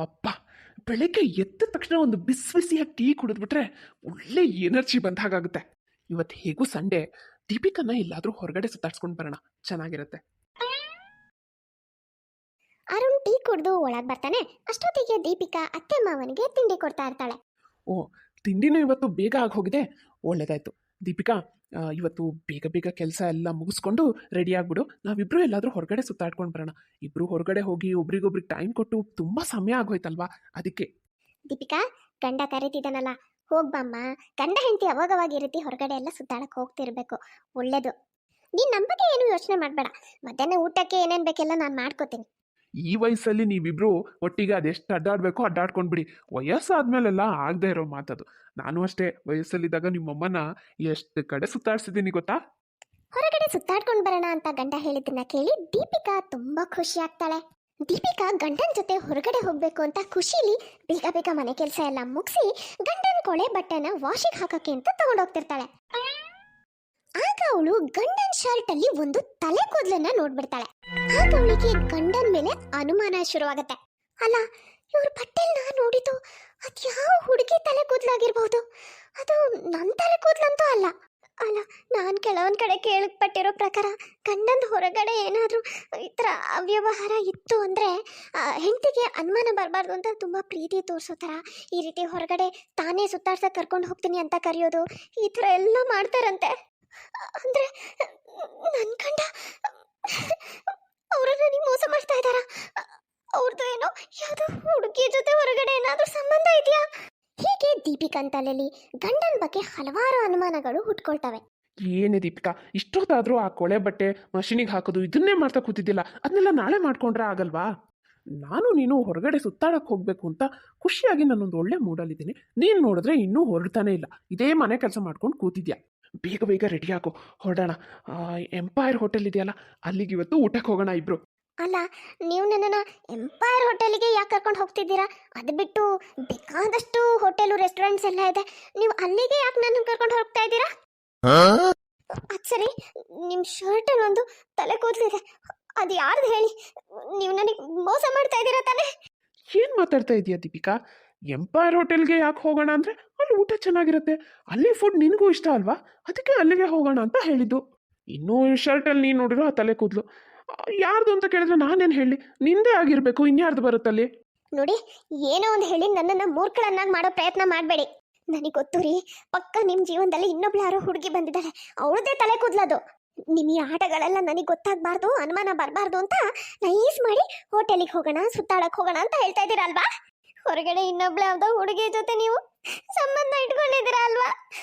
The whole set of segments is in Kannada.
ಅಪ್ಪ, ಬೆಳಗ್ಗೆ ಎದ್ದ ತಕ್ಷಣ ಒಂದು ಬಿಸಿ ಬಿಸಿಯಾಗಿ ಟೀ ಕುಡಿದ್ಬಿಟ್ರೆ ಒಳ್ಳೆ ಎನರ್ಜಿ ಬಂದ ಹಾಗಾಗುತ್ತೆ. ಇವತ್ತು ಹೇಗೂ ಸಂಡೇ, ದೀಪಿಕನ್ನ ಎಲ್ಲಾದ್ರೂ ಹೊರಗಡೆ ಸುತ್ತಾಡ್ಸ್ಕೊಂಡು ಬರೋಣ, ಚೆನ್ನಾಗಿರುತ್ತೆ. ಅರುಣ್ ಟೀ ಕುಡಿದು ಒಳಗೆ ಬರ್ತಾನೆ. ಅಷ್ಟೊತ್ತಿಗೆ ದೀಪಿಕಾ ಅತ್ತೆ ಮಾವನಿಗೆ ತಿಂಡಿ ಕೊಡ್ತಾ ಇರ್ತಾಳೆ. ಓ, ತಿಂಡಿನೂ ಇವತ್ತು ಬೇಗ ಆಗಿ ಹೋಗಿದೆ, ಒಳ್ಳೇದಾಯ್ತು. ದೀಪಿಕಾ, ಇವತ್ತು ಬೇಗ ಬೇಗ ಕೆಲಸ ಎಲ್ಲ ಮುಗಿಸ್ಕೊಂಡು ರೆಡಿ ಆಗ್ಬಿಡು. ನಾವಿಬ್ರು ಎಲ್ಲಾದ್ರೂ ಹೊರಗಡೆ ಸುತ್ತಾಡ್ಕೊಂಡು ಬರೋಣ. ಇಬ್ರು ಹೊರಗಡೆ ಹೋಗಿ ಒಬ್ರಿಗೊಬ್ರಿಗೆ ಟೈಮ್ ಕೊಟ್ಟು ತುಂಬಾ ಸಮಯ ಆಗೋಯ್ತಲ್ವಾ, ಅದಕ್ಕೆ. ದೀಪಿಕಾ, ಗಂಡ ಕರೀತಿದ್ದಾನಲ್ಲ, ಹೋಗ್ಬಮ್ಮ. ಗಂಡ ಹೆಂಡತಿ ಅವಾಗವಾಗ ಈ ರೀತಿ ಹೊರಗಡೆ ಎಲ್ಲ ಸುತ್ತಾಡಕ್ಕೆ ಹೋಗ್ತಿರ್ಬೇಕು, ಒಳ್ಳೇದು. ನೀನು ನಮ್ಮ ಬಗ್ಗೆ ಏನು ಯೋಚನೆ ಮಾಡಬೇಡ. ಮಧ್ಯಾಹ್ನ ಊಟಕ್ಕೆ ಏನೇನು ಬೇಕೆಲ್ಲ ನಾನು ಮಾಡ್ಕೋತೀನಿ. ಈ ವಯಸ್ಸಲ್ಲಿ ನೀವಿಬ್ರು ಒಟ್ಟಿಗೆ ಅದೆಷ್ಟು ಅಡ್ಡಾಡ್ಬೇಕೋ ಅಡ್ಡಾಡ್ಕೊಂಡ್ಬಿಡಿ. ವಯಸ್ಸಾದ್ಮೇಲೆಲ್ಲ ಆಗದೆ ಇರೋ ಮಾತದು. ನಾನು ಅಷ್ಟೇ, ವಯಸ್ಸಲ್ಲಿದ್ದಾಗ ನಿಮ್ಮಮ್ಮನ ಎಷ್ಟು ಕಡೆ ಸುತ್ತಾಡ್ಸಿದ್ದೀನಿ ಗೊತ್ತಾ. ಹೊರಗಡೆ ಸುತ್ತಾಡ್ಕೊಂಡು ಬರೋಣ ಅಂತ ಗಂಡ ಹೇಳಿದ್ದನ್ನ ಕೇಳಿ ದೀಪಿಕಾ ತುಂಬಾ ಖುಷಿ ಆಗ್ತಾಳೆ. ದೀಪಿಕಾ ಗಂಡನ ಜೊತೆ ಹೊರಗಡೆ ಹೋಗ್ಬೇಕು ಅಂತ ಖುಷಿಲಿ ಬೇಗ ಬೇಗ ಮನೆ ಕೆಲಸ ಎಲ್ಲ ಮುಗಿಸಿ ಗಂಡನ ಕೊಳೆ ಬಟ್ಟೆನ ವಾಷಿಗೆ ಹಾಕಕ್ಕೆ ಅಂತ ತಗೊಂಡೋಗ್ತಿರ್ತಾಳೆ. ಆಗ ಅವಳು ಗಂಡನ ಶರ್ಟ್ ಅಲ್ಲಿ ಒಂದು ತಲೆ ಕೂದಲನ್ನ ನೋಡ್ಬಿಡ್ತಾಳೆ. ಆಗ ಅವಳಿಗೆ ಗಂಡನ ಮೇಲೆ ಅನುಮಾನ ಶುರುವಾಗತ್ತೆ. ಅಲ್ಲ, ಇವ್ರ ಬಟ್ಟೆಲ್ ನೋಡಿದ್ದು ಅದ್ಯಾವ ಹುಡುಗಿ ತಲೆ ಕೂದಲಾಗಿರ್ಬಹುದು? ಅದು ನನ್ನ ತಲೆ ಕೂದಲಂತೂ ಅಲ್ಲ. ಅಲ್ಲ, ನಾನು ಕೆಲವೊಂದು ಕಡೆ ಕೇಳಲ್ಪಟ್ಟಿರೋ ಪ್ರಕಾರ ಗಂಡನ ಹೊರಗಡೆ ಏನಾದರೂ ಈ ಥರ ಅವ್ಯವಹಾರ ಇತ್ತು ಅಂದರೆ ಹೆಂಡತಿಗೆ ಅನುಮಾನ ಬರಬಾರ್ದು ಅಂತ ತುಂಬ ಪ್ರೀತಿ ತೋರಿಸೋ ಥರ ಈ ರೀತಿ ಹೊರಗಡೆ ತಾನೇ ಸುತ್ತಾಡ್ಸಕ್ಕೆ ಕರ್ಕೊಂಡು ಹೋಗ್ತೀನಿ ಅಂತ ಕರೆಯೋದು, ಈ ಥರ ಎಲ್ಲ ಮಾಡ್ತಾರಂತೆ. ಅಂದರೆ ನನ್ನ ಗಂಡ ಅವರು ನನಗೆ ಮೋಸ ಮಾಡ್ತಾ ಇದ್ದಾರಾ? ಅವ್ರದ್ದು ಏನೋ ಯಾವುದೋ ಹುಡುಗಿ ಜೊತೆ ಹೊರಗಡೆ ಏನಾದರೂ ಸಂಬಂಧ ಇದೆಯಾ? ಹೀಗೆ ದೀಪಿಕನ್ ತಲೆಯಲ್ಲಿ ಗಂಡನ ಬಗ್ಗೆ ಹಲವಾರು ಅನುಮಾನಗಳು ಹುಟ್ಕೊಳ್ತವೆ. ಏನೇ ದೀಪಿಕಾ, ಇಷ್ಟೊತ್ತಾದರೂ ಆ ಕೊಳೆ ಬಟ್ಟೆ ಮಷೀನಿಗೆ ಹಾಕೋದು ಇದನ್ನೇ ಮಾಡ್ತಾ ಕೂತಿದ್ದಿಲ್ಲ, ಅದನ್ನೆಲ್ಲ ನಾಳೆ ಮಾಡ್ಕೊಂಡ್ರೆ ಆಗಲ್ವಾ? ನಾನು ನೀನು ಹೊರಗಡೆ ಸುತ್ತಾಡಕ್ಕೆ ಹೋಗಬೇಕು ಅಂತ ಖುಷಿಯಾಗಿ ನಾನೊಂದು ಒಳ್ಳೆ ಮೂಡಲ್ಲಿದ್ದೀನಿ. ನೀನು ನೋಡಿದ್ರೆ ಇನ್ನೂ ಹೊರಡ್ತಾನೆ ಇಲ್ಲ, ಇದೇ ಮನೆ ಕೆಲಸ ಮಾಡ್ಕೊಂಡು ಕೂತಿದ್ಯಾ. ಬೇಗ ಬೇಗ ರೆಡಿ ಆಗೋ, ಹೊರಡೋಣ. ಎಂಪೈರ್ ಹೋಟೆಲ್ ಇದೆಯಲ್ಲ, ಅಲ್ಲಿಗೆ ಇವತ್ತು ಊಟಕ್ಕೆ ಹೋಗೋಣ ಇಬ್ರು. ಅಲ್ಲ, ನೀವು ನನ್ನನ್ನು ಎಂಪೈರ್ ಹೋಟೆಲಿಗೆ ಯಾಕೆ ಕರ್ಕೊಂಡು ಹೋಗ್ತಿದ್ದೀರಾ? ಅದು ಬಿಟ್ಟು ಬೇಕಾದಷ್ಟು ಹೋಟೆಲು ರೆಸ್ಟೋರೆಂಟ್ಸ್ ಎಲ್ಲ ಇದೆ, ನೀವು ಅಲ್ಲಿಗೆ ಯಾಕೆ ನನ್ನ ಕರ್ಕೊಂಡು ಹೋಗ್ತಾ ಇದ್ದೀರಾ? ಅದು ಸರಿ, ನಿಮ್ಮ ಶರ್ಟಲ್ಲಿ ಒಂದು ತಲೆ ಕೂದಲಿದೆ, ಅದು ಯಾರ್ದು ಹೇಳಿ? ನೀವು ನನಗೆ ಮೋಸ ಮಾಡ್ತಾ ಇದ್ದೀರಾ ತಾನೇ? ಏನು ಮಾತಾಡ್ತಾ ಇದೀಯಾ ದೀಪಿಕಾ? ಎಂಪೈರ್ ಹೋಟೆಲ್ಗೆ ಯಾಕೆ ಹೋಗೋಣ ಅಂದರೆ ಅಲ್ಲಿ ಊಟ ಚೆನ್ನಾಗಿರುತ್ತೆ, ಅಲ್ಲಿ ಫುಡ್ ನಿನಗೂ ಇಷ್ಟ ಅಲ್ವಾ, ಅದಕ್ಕೆ ಅಲ್ಲಿಗೆ ಹೋಗೋಣ ಅಂತ ಹೇಳಿದ್ದು. ಇನ್ನೂ ಈ ಶರ್ಟಲ್ಲಿ ನೀನು ನೋಡಿರೋ ಆ ತಲೆ ಕೂದಲು ಯಾರ್ದು ಅಂತ ಕೇಳಿದ್ರೆ ನಾನೇನು ಹೇಳಿ? ನಿಂದೇ ಆಗಿರಬೇಕು, ಇನ್ಯಾರ್ದು ಬರುತ್ತಲ್ಲಿ? ನೋಡಿ, ಏನೋ ಒಂದು ಹೇಳಿ ನನ್ನನ್ನು ಮೂರ್ಖಳನ್ನಾಗಿ ಮಾಡೋ ಪ್ರಯತ್ನ ಮಾಡಬೇಡಿ. ನನಗೆ ಗೊತ್ತು ರೀ, ಪಕ್ಕ ನಿಮ್ಮ ಜೀವನದಲ್ಲಿ ಇನ್ನೊಬ್ಳು ಯಾರೋ ಹುಡುಗಿ ಬಂದಿದ್ದಾಳೆ, ಅವಳದೇ ತಲೆ ಕೂದಲದು. ನಿಮ್ಮ ಈ ಆಟಗಳೆಲ್ಲ ನನಗೆ ಗೊತ್ತಾಗಬಾರ್ದು, ಅನುಮಾನ ಬರಬಾರ್ದು ಅಂತ ನೈಸ್ ಮಾಡಿ ಹೋಟೆಲಿಗೆ ಹೋಗೋಣ, ಸುತ್ತಾಡಕ್ಕೆ ಹೋಗೋಣ ಅಂತ ಹೇಳ್ತಾ ಇದ್ದೀರಾ ಅಲ್ವಾ? ಹೊರಗಡೆ ಇನ್ನೊಬ್ಳು ಯಾವುದೋ ಹುಡುಗಿ ಜೊತೆ ನೀವು ಸಂಬಂಧ ಇಟ್ಕೊಂಡಿದ್ದೀರಾ ಅಲ್ವಾ?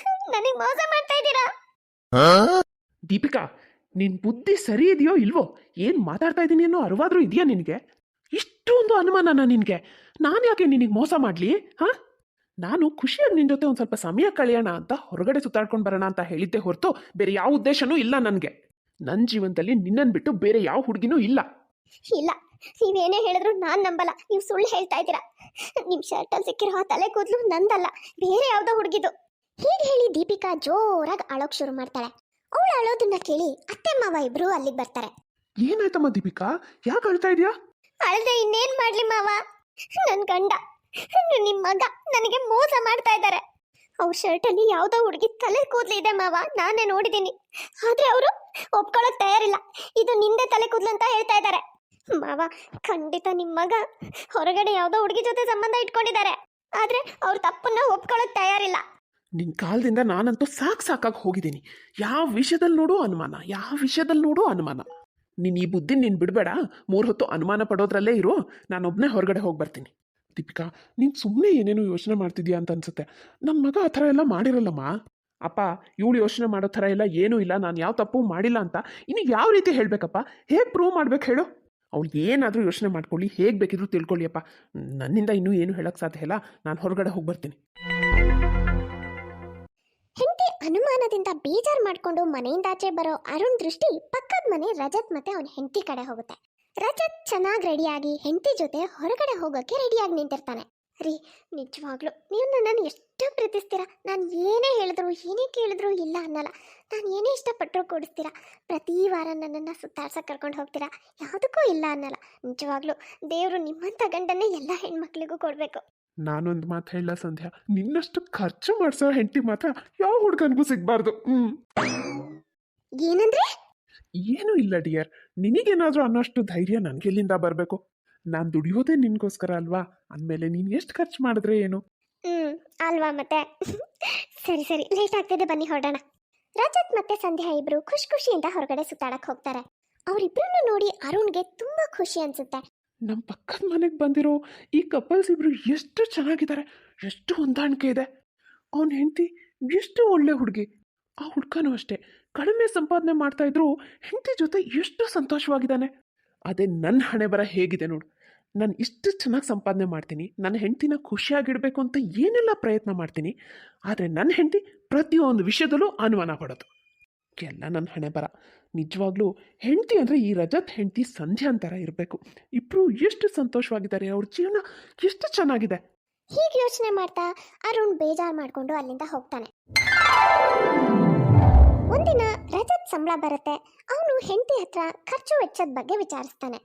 ನನಗೆ ಮೋಸ ಮಾಡ್ತಾ ಇದ್ದೀರಾ. ದೀಪಿಕಾ, ನಿನ್ ಬುದ್ಧಿ ಸರಿ ಇದೆಯೋ ಇಲ್ವೋ? ಏನು ಮಾತಾಡ್ತಾ ಇದ್ದೀನಿ ಅನ್ನೋ ಅರಿವಾದ್ರೂ ಇದೆಯಾ ನಿನಗೆ? ಇಷ್ಟೊಂದು ಅನುಮಾನನ ನಿನಗೆ? ನಾನು ಯಾಕೆ ನಿನಗೆ ಮೋಸ ಮಾಡಲಿ? ಹಾಂ, ನಾನು ಖುಷಿಯಾಗಿ ನಿನ್ನ ಜೊತೆ ಒಂದು ಸ್ವಲ್ಪ ಸಮಯ ಕಳೆಯೋಣ ಅಂತ ಹೊರಗಡೆ ಸುತ್ತಾಡ್ಕೊಂಡು ಬರೋಣ ಅಂತ ಹೇಳಿದ್ದೆ ಹೊರತು ಬೇರೆ ಯಾವ ಉದ್ದೇಶನೂ ಇಲ್ಲ ನನಗೆ. ನನ್ನ ಜೀವನದಲ್ಲಿ ನಿನ್ನನ್ನು ಬಿಟ್ಟು ಬೇರೆ ಯಾವ ಹುಡುಗಿನೂ ಇಲ್ಲ. ಇಲ್ಲ, ನೀವೇನೇ ಹೇಳಿದ್ರು ನಾನು ನಂಬಲ್ಲ, ನೀವು ಸುಳ್ಳು ಹೇಳ್ತಾ ಇದ್ದೀರಾ. ನಿಮ್ಮ ಶರ್ಟಲ್ಲಿ ಸಿಕ್ಕಿರೋ ಆ ತಲೆ ಕೂದಲು ನಂದಲ್ಲ, ಬೇರೆ ಯಾವುದೋ ಹುಡುಗಿದು. ಹೀಗೆ ಹೇಳಿ ದೀಪಿಕಾ ಜೋರಾಗಿ ಅಳೋಕ್ ಶುರು ಮಾಡ್ತಾಳೆ. ಅವಳು ಅಳೋದನ್ನ ಕೇಳಿ ಅತ್ತೆ ಮಾವ ಇಬ್ರು ಅಲ್ಲಿಗೆ ಬರ್ತಾರೆ. ಏನಾಯ್ತಮ್ಮ ದೀಪಿಕಾ, ಯಾಕೆ ಅಳ್ತಾ ಇದೆಯಾ? ಅಳ್ದೆ ಇನ್ನೇನ್ ಮಾಡ್ಲಿ ಮಾವ, ನನ್ನ ಗಂಡ, ನಿಮ್ಮ ಮಗ ನನಗೆ ಮೋಸ ಮಾಡ್ತಾ ಇದ್ದಾರೆ. ಅವ್ರ ಶರ್ಟಲ್ಲಿ ಯಾವುದೋ ಹುಡುಗಿ ತಲೆ ಕೂದಲು ಇದೆ ಮಾವ, ನಾನೇ ನೋಡಿದ್ದೀನಿ. ಆದ್ರೆ ಅವರು ಒಪ್ಕೊಳ್ಳೋಕೆ ತಯಾರಿಲ್ಲ, ಇದು ನಿಂದೆ ತಲೆ ಕೂದಲು ಅಂತ ಹೇಳ್ತಾ ಇದ್ದಾರೆ. ಮಾವ, ಖಂಡಿತ ನಿಮ್ಮ ಮಗ ಹೊರಗಡೆ ಯಾವುದೋ ಹುಡುಗಿ ಜೊತೆ ಸಂಬಂಧ ಇಟ್ಕೊಂಡಿದ್ದಾರೆ, ಆದ್ರೆ ಅವ್ರ ತಪ್ಪನ್ನ ಒಪ್ಕೊಳ್ಳೋಕೆ ತಯಾರಿಲ್ಲ. ನಿನ್ನ ಕಾಲದಿಂದ ನಾನಂತೂ ಸಾಕಾಗಿ ಹೋಗಿದ್ದೀನಿ. ಯಾವ ವಿಷಯದಲ್ಲಿ ನೋಡು ಅನುಮಾನ, ಯಾವ ವಿಷಯದಲ್ಲಿ ನೋಡು ಅನುಮಾನ. ನೀನು ಈ ಬುದ್ಧಿ ನೀನು ಬಿಡಬೇಡ, 3 ಹೊತ್ತು ಅನುಮಾನ ಪಡೋದ್ರಲ್ಲೇ ಇರು. ನಾನೊಬ್ಬನೇ ಹೊರಗಡೆ ಹೋಗಿ ಬರ್ತೀನಿ. ದೀಪಿಕಾ, ನೀನು ಸುಮ್ಮನೆ ಏನೇನು ಯೋಚನೆ ಮಾಡ್ತಿದ್ಯಾ ಅಂತ ಅನ್ಸುತ್ತೆ. ನನ್ನ ಮಗ ಆ ಥರ ಎಲ್ಲ ಮಾಡಿರಲ್ಲಮ್ಮ. ಅಪ್ಪ, ಇವಳು ಯೋಚನೆ ಮಾಡೋ ಥರ ಎಲ್ಲ ಏನೂ ಇಲ್ಲ, ನಾನು ಯಾವ ತಪ್ಪು ಮಾಡಿಲ್ಲ ಅಂತ ಇನ್ನು ಯಾವ ರೀತಿ ಹೇಳಬೇಕಪ್ಪ? ಹೇಗೆ ಪ್ರೂವ್ ಮಾಡ್ಬೇಕು ಹೇಳು? ಅವಳು ಏನಾದರೂ ಯೋಚನೆ ಮಾಡ್ಕೊಳ್ಳಿ, ಹೇಗೆ ಬೇಕಿದ್ರು ತಿಳ್ಕೊಳ್ಳಿಯಪ್ಪ. ನನ್ನಿಂದ ಇನ್ನೂ ಏನು ಹೇಳೋಕ್ಕೆ ಸಾಧ್ಯ ಇಲ್ಲ, ನಾನು ಹೊರಗಡೆ ಹೋಗಿ ಬರ್ತೀನಿ. ಹೆಂಡತಿ ಅನುಮಾನದಿಂದ ಬೇಜಾರು ಮಾಡ್ಕೊಂಡು ಮನೆಯಿಂದಾಚೆ ಬರೋ ಅರುಣ್ ದೃಷ್ಟಿ ಪಕ್ಕದ ಮನೆ ರಜತ್ ಮತ್ತೆ ಅವನ ಹೆಂಡತಿ ಕಡೆ ಹೋಗುತ್ತೆ. ರಜತ್ ಚೆನ್ನಾಗಿ ರೆಡಿಯಾಗಿ ಹೆಂಡತಿ ಜೊತೆ ಹೊರಗಡೆ ಹೋಗೋಕ್ಕೆ ರೆಡಿಯಾಗಿ ನಿಂತಿರ್ತಾನೆ. ರೀ, ನಿಜವಾಗ್ಲೂ ನೀವು ನನ್ನನ್ನು ಎಷ್ಟು ಪ್ರೀತಿಸ್ತೀರಾ. ನಾನು ಏನೇ ಹೇಳಿದ್ರು ಏನೇ ಕೇಳಿದ್ರು ಇಲ್ಲ ಅನ್ನಲ್ಲ. ನಾನು ಏನೇ ಇಷ್ಟಪಟ್ಟರು ಕೊಡಿಸ್ತೀರಾ. ಪ್ರತಿ ವಾರ ನನ್ನನ್ನು ಸುತ್ತಾಡ್ಸಕ್ಕೆ ಕರ್ಕೊಂಡು ಹೋಗ್ತೀರಾ. ಯಾವುದಕ್ಕೂ ಇಲ್ಲ ಅನ್ನಲ್ಲ. ನಿಜವಾಗ್ಲೂ ದೇವರು ನಿಮ್ಮಂಥ ಗಂಡನ್ನೇ ಎಲ್ಲ ಹೆಣ್ಮಕ್ಳಿಗೂ ಕೊಡಬೇಕು. ನಾನೊಂದು ಮಾತು ಹೇಳ ಸಂಧ್ಯಾ, ನಿನ್ನಷ್ಟು ಖರ್ಚು ಮಾಡಿಸೋ ಹೆಂಡತಿ ಮಾತ್ರ ಯಾವ ಹುಡುಗನಿಗೂ ಸಿಗ್ಬಾರ್ದು. ಏನಂದ್ರೆ? ಏನೂ ಇಲ್ಲ ಡಿಯರ್, ನಿನಗೇನಾದ್ರೂ ಅನ್ನೋಷ್ಟು ಧೈರ್ಯ ನನಗೆಲ್ಲಿಂದ ಬರಬೇಕು? ನಾನು ದುಡಿಯೋದೇ ನಿನ್ಗೋಸ್ಕರ ಅಲ್ವಾ? ಅಂದಮೇಲೆ ನೀನು ಎಷ್ಟು ಖರ್ಚು ಮಾಡಿದ್ರೆ ಏನು? ಅಲ್ವಾ ಮತ್ತೆ. ಸರಿ ಸರಿ, ಲೇಟ್ ಆಗ್ತಿದೆ, ಬನ್ನಿ ಹೊರಡೋಣ. ರಜತ್ ಮತ್ತೆ ಸಂಧ್ಯಾ ಇಬ್ರು ಖುಷಿ ಖುಷಿಯಿಂದ ಹೊರಗಡೆ ಸುತ್ತಾಡಕ್ ಹೋಗ್ತಾರೆ. ಅವರಿಬ್ರನ್ನು ನೋಡಿ ಅರುಣ್ಗೆ ತುಂಬಾ ಖುಷಿ ಅನ್ಸುತ್ತೆ. ನಮ್ಮ ಪಕ್ಕದ ಮನೆಗೆ ಬಂದಿರೋ ಈ ಕಪಲ್ಸ್ ಇಬ್ರು ಎಷ್ಟು ಚೆನ್ನಾಗಿದ್ದಾರೆ, ಎಷ್ಟು ಹೊಂದಾಣಿಕೆ ಇದೆ. ಅವನ ಹೆಂಡತಿ ಎಷ್ಟು ಒಳ್ಳೆ ಹುಡುಗಿ, ಆ ಹುಡ್ಕನೂ ಅಷ್ಟೇ ಕಡಿಮೆ ಸಂಪಾದನೆ ಮಾಡ್ತಾ ಇದ್ರು ಹೆಂಡತಿ ಜೊತೆ ಎಷ್ಟು ಸಂತೋಷವಾಗಿದ್ದಾನೆ. ಅದೇ ನನ್ನ ಹಣೆ ಬರ ಹೇಗಿದೆ ನೋಡು. ನಾನು ಇಷ್ಟು ಚೆನ್ನಾಗಿ ಸಂಪಾದನೆ ಮಾಡ್ತೀನಿ, ನನ್ನ ಹೆಂಡತಿನ ಖುಷಿಯಾಗಿಡಬೇಕು ಅಂತ ಏನೆಲ್ಲ ಪ್ರಯತ್ನ ಮಾಡ್ತೀನಿ, ಆದರೆ ನನ್ನ ಹೆಂಡತಿ ಪ್ರತಿಯೊಂದು ವಿಷಯದಲ್ಲೂ ಅನುಮಾನ ಪಡೋದು. ಎಲ್ಲ ನನ್ನ ಹಣೆ ಬರ. ನಿಜವಾಗ್ಲೂ ಹೆಂಡತಿ ಅಂದರೆ ಈ ರಜತ್ ಹೆಂಡತಿ ಸಂಧ್ಯಾ ಅಂತರ ಇರಬೇಕು. ಇಬ್ಬರು ಎಷ್ಟು ಸಂತೋಷವಾಗಿದ್ದಾರೆ, ಅವ್ರ ಜೀವನ ಎಷ್ಟು ಚೆನ್ನಾಗಿದೆ. ಹೀಗೆ ಯೋಚನೆ ಮಾಡ್ತಾ ಅರುಣ್ ಬೇಜಾರು ಮಾಡ್ಕೊಂಡು ಅಲ್ಲಿಂದ ಹೋಗ್ತಾನೆ. ಒಂದಿನ ರಜತ್ ಸಂಬಳ ಬರುತ್ತೆ. ಅವನು ಹೆಂಡತಿ ಹತ್ರ ಖರ್ಚು ವೆಚ್ಚದ ಬಗ್ಗೆ ವಿಚಾರಿಸ್ತಾನೆ.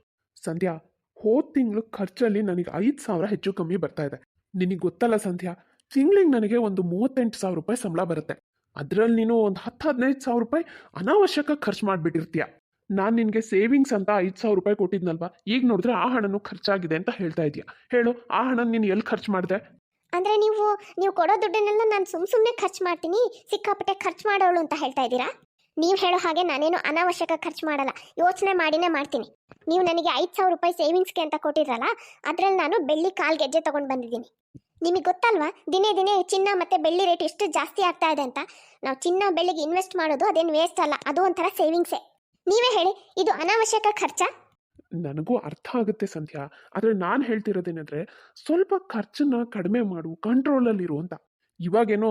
ಸಂಧ್ಯಾ, ಹೋದ ತಿಂಗಳು ಖರ್ಚಲ್ಲಿ ನನಗೆ 5,000 ಹೆಚ್ಚು ಕಮ್ಮಿ ಬರ್ತಾ ಇದೆ. ನಿನಗೆ ಗೊತ್ತಲ್ಲ ಸಂಧ್ಯಾ, ತಿಂಗಳಿಗೆ ನನಗೆ ಒಂದು 38,000 ರೂಪಾಯಿ ಸಂಬಳ ಬರುತ್ತೆ. ಅದರಲ್ಲಿ ನೀನು ಒಂದು 10-15,000 ರೂಪಾಯಿ ಅನಾವಶ್ಯಕ ಖರ್ಚು ಮಾಡಿಬಿಟ್ಟಿರ್ತೀಯ. ನಾನು ನಿನಗೆ ಸೇವಿಂಗ್ಸ್ ಅಂತ 5,000 ರೂಪಾಯಿ ಕೊಟ್ಟಿದ್ನಲ್ವಾ, ಈಗ ನೋಡಿದ್ರೆ ಆ ಹಣನೂ ಖರ್ಚಾಗಿದೆ ಅಂತ ಹೇಳ್ತಾ ಇದೆಯಾ. ಹೇಳು, ಆ ಹಣ ನೀನು ಎಲ್ಲಿ ಖರ್ಚು ಮಾಡಿದೆ? ಅಂದ್ರೆ ನೀವು ಕೊಡೋ ದುಡ್ಡನ್ನೆಲ್ಲ ನಾನು ಸುಮ್ಮನೆ ಖರ್ಚು ಮಾಡ್ತೀನಿ, ಸಿಕ್ಕಾಪಟ್ಟೆ ಖರ್ಚು ಮಾಡೋಳು ಅಂತ ಹೇಳ್ತಾ ಇದ್ದೀರಾ? ನೀವು ಹೇಳೋ ಹಾಗೆ ನಾನೇನು ಅನಾವಶ್ಯಕ ಖರ್ಚು ಮಾಡಲ್ಲ, ಯೋಚನೆ ಮಾಡಿನೇ ಮಾಡ್ತೀನಿ. ನೀವು ನನಗೆ 5,000 ರೂಪಾಯಿ ಸೇವಿಂಗ್ಸ್ಗೆ ಅಂತ ಕೊಟ್ಟಿದ್ರಲ್ಲ, ಅದರಲ್ಲಿ ನಾನು ಬೆಳ್ಳಿ ಕಾಲು ಗೆಜ್ಜೆ ತೊಗೊಂಡು ಬಂದಿದ್ದೀನಿ. ನಿಮಗೆ ಗೊತ್ತಲ್ವಾ ದಿನೇ ದಿನೇ ಚಿನ್ನ ಮತ್ತು ಬೆಳ್ಳಿ ರೇಟ್ ಎಷ್ಟು ಜಾಸ್ತಿ ಆಗ್ತಾ ಇದೆ ಅಂತ. ನಾವು ಚಿನ್ನ ಬೆಳ್ಳಿಗೆ ಇನ್ವೆಸ್ಟ್ ಮಾಡೋದು ಅದೇನು ವೇಸ್ಟ್ ಅಲ್ಲ, ಅದು ಒಂಥರ ಸೇವಿಂಗ್ಸೇ. ನೀವೇ ಹೇಳಿ, ಇದು ಅನಾವಶ್ಯಕ ಖರ್ಚಾ? ನನಗೂ ಅರ್ಥ ಆಗುತ್ತೆ ಸಂಧ್ಯಾ, ಆದರೆ ನಾನು ಹೇಳ್ತಿರೋದೇನೆಂದರೆ ಸ್ವಲ್ಪ ಖರ್ಚನ್ನ ಕಡಿಮೆ ಮಾಡು, ಕಂಟ್ರೋಲಲ್ಲಿರು ಅಂತ. ಇವಾಗೇನೋ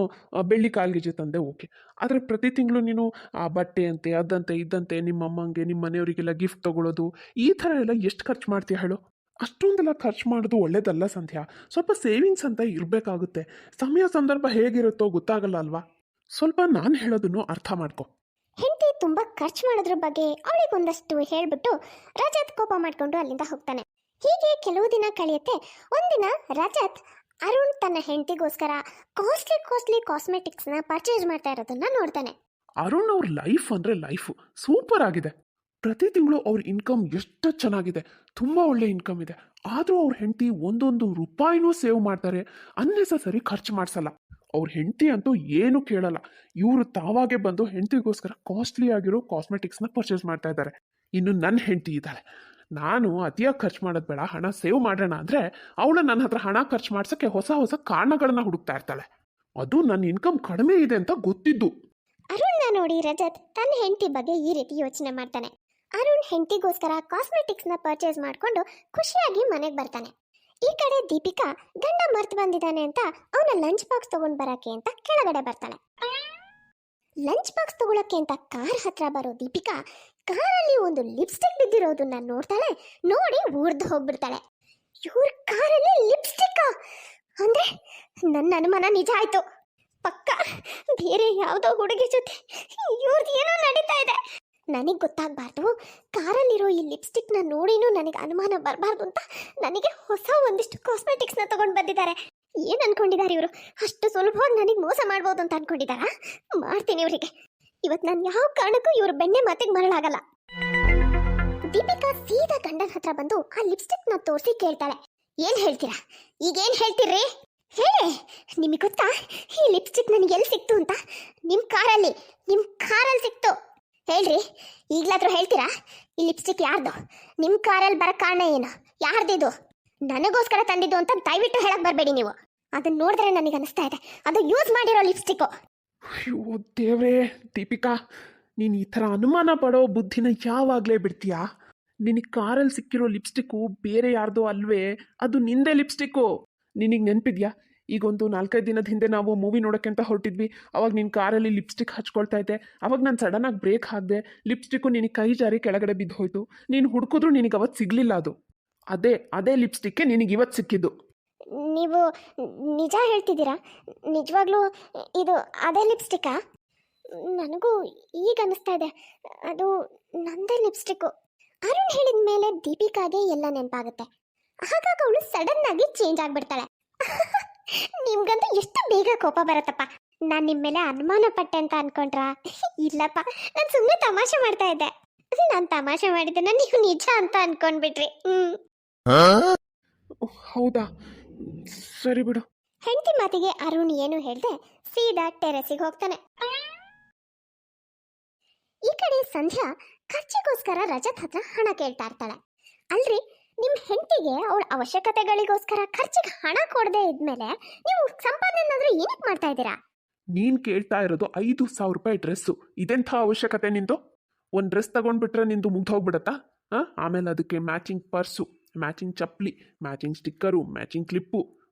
ಬೆಳ್ಳಿ ಕಾಲ್ಗೆಜೆ ತಂದೆ ಓಕೆ, ಆದರೆ ಪ್ರತಿ ತಿಂಗಳು ನೀನು ಆ ಬಟ್ಟೆ ಅಂತೆ ಅದಂತೆ ಇದ್ದಂತೆ ನಿಮ್ಮ ಅಮ್ಮಂಗೆ ನಿಮ್ಮ ಮನೆಯವರಿಗೆಲ್ಲ ಗಿಫ್ಟ್ ತೊಗೊಳೋದು ಈ ಥರ ಎಲ್ಲ ಎಷ್ಟು ಖರ್ಚು ಮಾಡ್ತೀಯ ಹೇಳು? ಅಷ್ಟೊಂದೆಲ್ಲ ಖರ್ಚು ಮಾಡೋದು ಒಳ್ಳೇದಲ್ಲ ಸಂಧ್ಯಾ. ಸ್ವಲ್ಪ ಸೇವಿಂಗ್ಸ್ ಅಂತ ಇರಬೇಕಾಗುತ್ತೆ. ಸಮಯ ಸಂದರ್ಭ ಹೇಗಿರುತ್ತೋ ಗೊತ್ತಾಗಲ್ಲ ಅಲ್ವಾ? ಸ್ವಲ್ಪ ನಾನು ಹೇಳೋದನ್ನು ಅರ್ಥ ಮಾಡ್ಕೊ. ಹೆಂಡತಿ ತುಂಬಾ ಖರ್ಚು ಮಾಡೋದ್ರ ಬಗ್ಗೆ ಅವಳಿಗೊಂದಷ್ಟು ಹೇಳ್ಬಿಟ್ಟು ರಜತ್ ಕೋಪ ಮಾಡ್ಕೊಂಡು ಅಲ್ಲಿಂದ ಹೋಗ್ತಾನೆ. ಹೀಗೆ ಕೆಲವು ದಿನ ಕಳೆಯುತ್ತೆ. ಒಂದಿನ ರಜತ್ ಅರುಣ್ ತನ್ನ ಹೆಂಡತಿಗೋಸ್ಕರ ಕಾಸ್ಟ್ಲಿ ಕಾಸ್ಮೆಟಿಕ್ಸ್ನ ಪರ್ಚೇಸ್ ಮಾಡ್ತಾ ಇರೋದನ್ನ ನೋಡ್ತಾನೆ. ಅರುಣ್ ಅವ್ರ ಲೈಫ್ ಅಂದರೆ ಲೈಫು ಸೂಪರ್ ಆಗಿದೆ. ಪ್ರತಿ ತಿಂಗಳು ಅವ್ರ ಇನ್ಕಮ್ ಎಷ್ಟು ಚೆನ್ನಾಗಿದೆ, ತುಂಬ ಒಳ್ಳೆ ಇನ್ಕಮ್ ಇದೆ. ಆದರೂ ಅವ್ರ ಹೆಂಡತಿ ಒಂದೊಂದು ರೂಪಾಯಿನೂ ಸೇವ್ ಮಾಡ್ತಾರೆ, ಅನ್ನೆಸರಿ ಖರ್ಚು ಮಾಡಿಸಲ್ಲ. ಅವ್ರ ಹೆಂಡತಿ ಅಂತೂ ಏನು ಕೇಳಲ್ಲ. ಇವರು ತಾವಾಗೆ ಬಂದು ಹೆಂಡತಿಗೋಸ್ಕರ ಕಾಸ್ಟ್ಲಿ ಆಗಿರೋ ಕಾಸ್ಮೆಟಿಕ್ಸ್ನ ಪರ್ಚೇಸ್ ಮಾಡ್ತಾ ಇದ್ದಾರೆ. ಇನ್ನು ನನ್ನ ಹೆಂಡತಿ ಇದ್ದಾಳೆ, ನಾನು ಅತಿಯಾಗಿ ಖರ್ಚು ಮಾಡೋದು ಬೇಡ, ಹಣ ಸೇವ್ ಮಾಡೋಣ ಅಂದರೆ ಅವಳು ನನ್ನ ಹತ್ರ ಹಣ ಖರ್ಚು ಮಾಡ್ಸೋಕ್ಕೆ ಹೊಸ ಕಾರಣಗಳನ್ನ ಹುಡುಕ್ತಾ ಇರ್ತಾಳೆ. ಅದು ನನ್ನ ಇನ್ಕಮ್ ಕಡಿಮೆ ಇದೆ ಅಂತ ಗೊತ್ತಿದ್ದು. ಅರುಣ್ನ ನೋಡಿ ರಜತ್ ತನ್ನ ಹೆಂಡತಿ ಬಗ್ಗೆ ಈ ರೀತಿ ಯೋಚನೆ ಮಾಡ್ತಾನೆ. ಅರುಣ್ ಹೆಂಡತಿಗೋಸ್ಕರ ಕಾಸ್ಮೆಟಿಕ್ಸ್ನ ಪರ್ಚೇಸ್ ಮಾಡಿಕೊಂಡು ಖುಷಿಯಾಗಿ ಮನೆಗೆ ಬರ್ತಾನೆ. ಈ ಕಡೆ ದೀಪಿಕಾ ಗಂಡ ಮರ್ತು ಬಂದಿದ್ದಾನೆ ಅಂತ ಅವನ ಲಂಚ್ ಬಾಕ್ಸ್ ತಗೊಂಡು ಬರಕ್ಕೆ ಅಂತ ಕೆಳಗಡೆ ಬರ್ತಾಳೆ. ಲಂಚ್ ಬಾಕ್ಸ್ ತಗೊಳಕ್ಕೆ ಅಂತ ಕಾರ್ ಹತ್ರ ಬರೋ ದೀಪಿಕಾ ಕಾರಲ್ಲಿ ಒಂದು ಲಿಪ್ಸ್ಟಿಕ್ ಬಿದ್ದಿರೋದನ್ನ ನೋಡ್ತಾಳೆ. ನೋಡಿ ಊರ್ದು ಹೋಗ್ಬಿಡ್ತಾಳೆ. ಇವ್ರ ಕಾರಲ್ಲಿ ಲಿಪ್ಸ್ಟಿಕ್ ಅಂದ್ರೆ ನನ್ನ ಅನುಮಾನ ನಿಜ ಆಯ್ತು. ಪಕ್ಕ ಬೇರೆ ಯಾವುದೋ ಹುಡುಗಿ ಜೊತೆ ಇವ್ರದ್ದು ಏನೋ ನಡೀತಾ ಇದೆ. ನನಗೆ ಗೊತ್ತಾಗಬಾರ್ದು. ಕಾರಲ್ಲಿರೋ ಈ ಲಿಪ್ಸ್ಟಿಕ್ನ ನೋಡಿನೂ ನನಗೆ ಅನುಮಾನ ಬರಬಾರ್ದು ಅಂತ ನನಗೆ ಒಂದಿಷ್ಟು ಕಾಸ್ಮೆಟಿಕ್ಸ್ನ ತಗೊಂಡು ಬಂದಿದ್ದಾರೆ. ಏನು ಅನ್ಕೊಂಡಿದ್ದಾರೆ ಇವರು? ಅಷ್ಟು ಸುಲಭವಾಗಿ ನನಗೆ ಮೋಸ ಮಾಡ್ಬೋದು ಅಂತ ಅನ್ಕೊಂಡಿದ್ದಾರಾ? ಮಾಡ್ತೀನಿ ಇವರಿಗೆ. ಇವತ್ತು ನಾನು ಯಾವ ಕಾರಣಕ್ಕೂ ಇವ್ರ ಬೆಣ್ಣೆ ಮಾತಿಗೆ ಮರಳಾಗಲ್ಲ. ದೀಪಿಕಾ ಸೀದಾ ಗಂಡನ ಹತ್ರ ಬಂದು ಆ ಲಿಪ್ಸ್ಟಿಕ್ನ ತೋರಿಸಿ ಕೇಳ್ತಾಳೆ, ಏನು ಹೇಳ್ತೀರಾ? ಈಗೇನು ಹೇಳ್ತೀರಿ ಹೇಳಿ. ನಿಮಗೆ ಗೊತ್ತಾ ಈ ಲಿಪ್ಸ್ಟಿಕ್ ನನಗೆ ಎಲ್ಲಿ ಸಿಕ್ತು ಅಂತ? ನಿಮ್ಮ ಕಾರಲ್ಲಿ ಸಿಕ್ತು. ಹೇಳ್ರಿ, ಈಗಲಾದ್ರೂ ಹೇಳ್ತೀರಾ ಈ ಲಿಪ್ಸ್ಟಿಕ್ ಯಾರ್ದು? ನಿಮ್ಮ ಕಾರಲ್ಲಿ ಬರೋ ಕಾರಣ ಏನು? ಯಾರ್ದಿದು? ನನಗೋಸ್ಕರ ತಂದಿದ್ದು ಅಂತ ದಯವಿಟ್ಟು ಹೇಳಕ್ ಬರಬೇಡಿ ನೀವು. ಅದನ್ನ ನೋಡಿದ್ರೆ ನನಗೆ ಅನಿಸ್ತಾ ಇದೆ ಅದು ಯೂಸ್ ಮಾಡಿರೋ ಲಿಪ್ಸ್ಟಿಕ್ಕು. ಅಯ್ಯೋ ದೇವ್ರೇ, ದೀಪಿಕಾ ನೀನು ಈ ಥರ ಅನುಮಾನ ಪಡೋ ಬುದ್ಧಿನ ಯಾವಾಗಲೇ ಬಿಡ್ತೀಯಾ? ನಿನಗೆ ಕಾರಲ್ಲಿ ಸಿಕ್ಕಿರೋ ಲಿಪ್ಸ್ಟಿಕ್ಕು ಬೇರೆ ಯಾರ್ದೋ ಅಲ್ವೇ, ಅದು ನಿಂದೇ ಲಿಪ್ಸ್ಟಿಕ್ಕು. ನಿನಗೆ ನೆನಪಿದ್ಯಾ? ಈಗೊಂದು 4-5 ದಿನದ ಹಿಂದೆ ನಾವು ಮೂವಿ ನೋಡೋಕ್ಕೆ ಅಂತ ಹೊರಟಿದ್ವಿ. ಅವಾಗ ನೀನು ಕಾರಲ್ಲಿ ಲಿಪ್ಸ್ಟಿಕ್ ಹಚ್ಕೊಳ್ತಾ ಇದ್ದೆ. ಅವಾಗ ನಾನು ಸಡನ್ನಾಗಿ ಬ್ರೇಕ್ ಹಾಕಿದೆ, ಲಿಪ್ಸ್ಟಿಕ್ಕು ನಿನಗೆ ಕೈ ಜಾರಿ ಕೆಳಗಡೆ ಬಿದ್ದು ಹೋಯ್ತು. ನೀನು ಹುಡುಕಿದ್ರು ನಿನಗೆ ಅವತ್ತು ಸಿಗಲಿಲ್ಲ. ಅದು ಅದೇ ಲಿಪ್ಸ್ಟಿಕ್ಕೆ ನಿನಗೆ ಇವತ್ತು ಸಿಕ್ಕಿದ್ದು. ನೀವು ನಿಜ ಹೇಳ್ತಿದ್ದೀರಾ? ನಿಜವಾಗ್ಲೂ ಇದು ಅದೇ ಲಿಪ್ಸ್ಟಿಕ್ಕಾ? ನನಗೂ ಈಗ ಅನಿಸ್ತಾ ಇದೆ, ಅದು ನಂದೇ ಲಿಪ್ಸ್ಟಿಕ್ಕು. ಅರುಣ್ ಹೇಳಿದ ಮೇಲೆ ದೀಪಿಕಾಗೆ ಎಲ್ಲ ನೆನಪಾಗುತ್ತೆ. ಹಾಗಾಗಿ ಅವಳು ಸಡನ್ ಆಗಿ ಚೇಂಜ್ ಆಗ್ಬಿಡ್ತಾಳೆ. ನಿಮ್ಗಂತೂ ಎಷ್ಟು ಬೇಗ ಕೋಪ ಬರುತ್ತಪ್ಪ. ನಾನು ನಿಮ್ಮ ಮೇಲೆ ಅನುಮಾನ ಪಟ್ಟೆ ಅಂತ ಅನ್ಕೊಂಡ್ರಾ? ಇಲ್ಲಪ್ಪ, ನಾನು ಸುಮ್ಮನೆ ತಮಾಷೆ ಮಾಡ್ತಾ ಇದ್ದೆ. ನಾನು ತಮಾಷೆ ಮಾಡಿದ್ದನ್ನ ನೀವು ನಿಜ ಅಂತ ಅನ್ಕೊಂಡ್ಬಿಟ್ರಿ. ಹೌದಾ, ಸರಿ ಬಿಡು. ಹೆಂಡತಿ ಮಾತಿಗೆ ಅರುಣ್ ಏನು ಹೇಳ್ದೆ ಸೀದಾ ಟೆರೆಸಿಗೆ ಹೋಗ್ತಾನೆ. ಈ ಕಡೆ ಸಂಧ್ಯಾ ಖರ್ಚಿಗೋಸ್ಕರ ರಜತ್ ಹತ್ರ ಹಣ ಕೇಳ್ತಾ ಇರ್ತಾಳೆ. ಅಲ್ರಿ, ನಿಮ್ ಹೆಂಡತಿಗೆ ಅವಳ ಅವಶ್ಯಕತೆಗಳಿಗೋಸ್ಕರ ಖರ್ಚಿಗೆ ಹಣ ಕೊಡದೆ ಇದ್ಮೇಲೆ ನೀವು ಸಂಪಾದನೆ ಏನಾದ್ರೂ ಏನಕ್ಕೆ ಮಾಡ್ತಾ ಇದ್ದೀರಾ? ನೀನು ಕೇಳ್ತಾ ಇರೋದು 5,000 ರೂಪಾಯಿ ಡ್ರೆಸ್ಸು. ಇದೆಂಥ ಅವಶ್ಯಕತೆ ನಿಂದು? ಒಂದು ಡ್ರೆಸ್ ತಗೊಂಡ್ಬಿಟ್ರೆ ನಿಂದು ಮುಗ್ದು ಹೋಗ್ಬಿಡತ್ತಾ? ಆಮೇಲೆ ಅದಕ್ಕೆ ಮ್ಯಾಚಿಂಗ್ ಪರ್ಸು, ಮ್ಯಾಚಿಂಗ್ ಚಪ್ಪಲಿ, ಮ್ಯಾಚಿಂಗ್ ಸ್ಟಿಕ್ಕರು, ಮ್ಯಾಚಿಂಗ್ ಕ್ಲಿಪ್ಪು,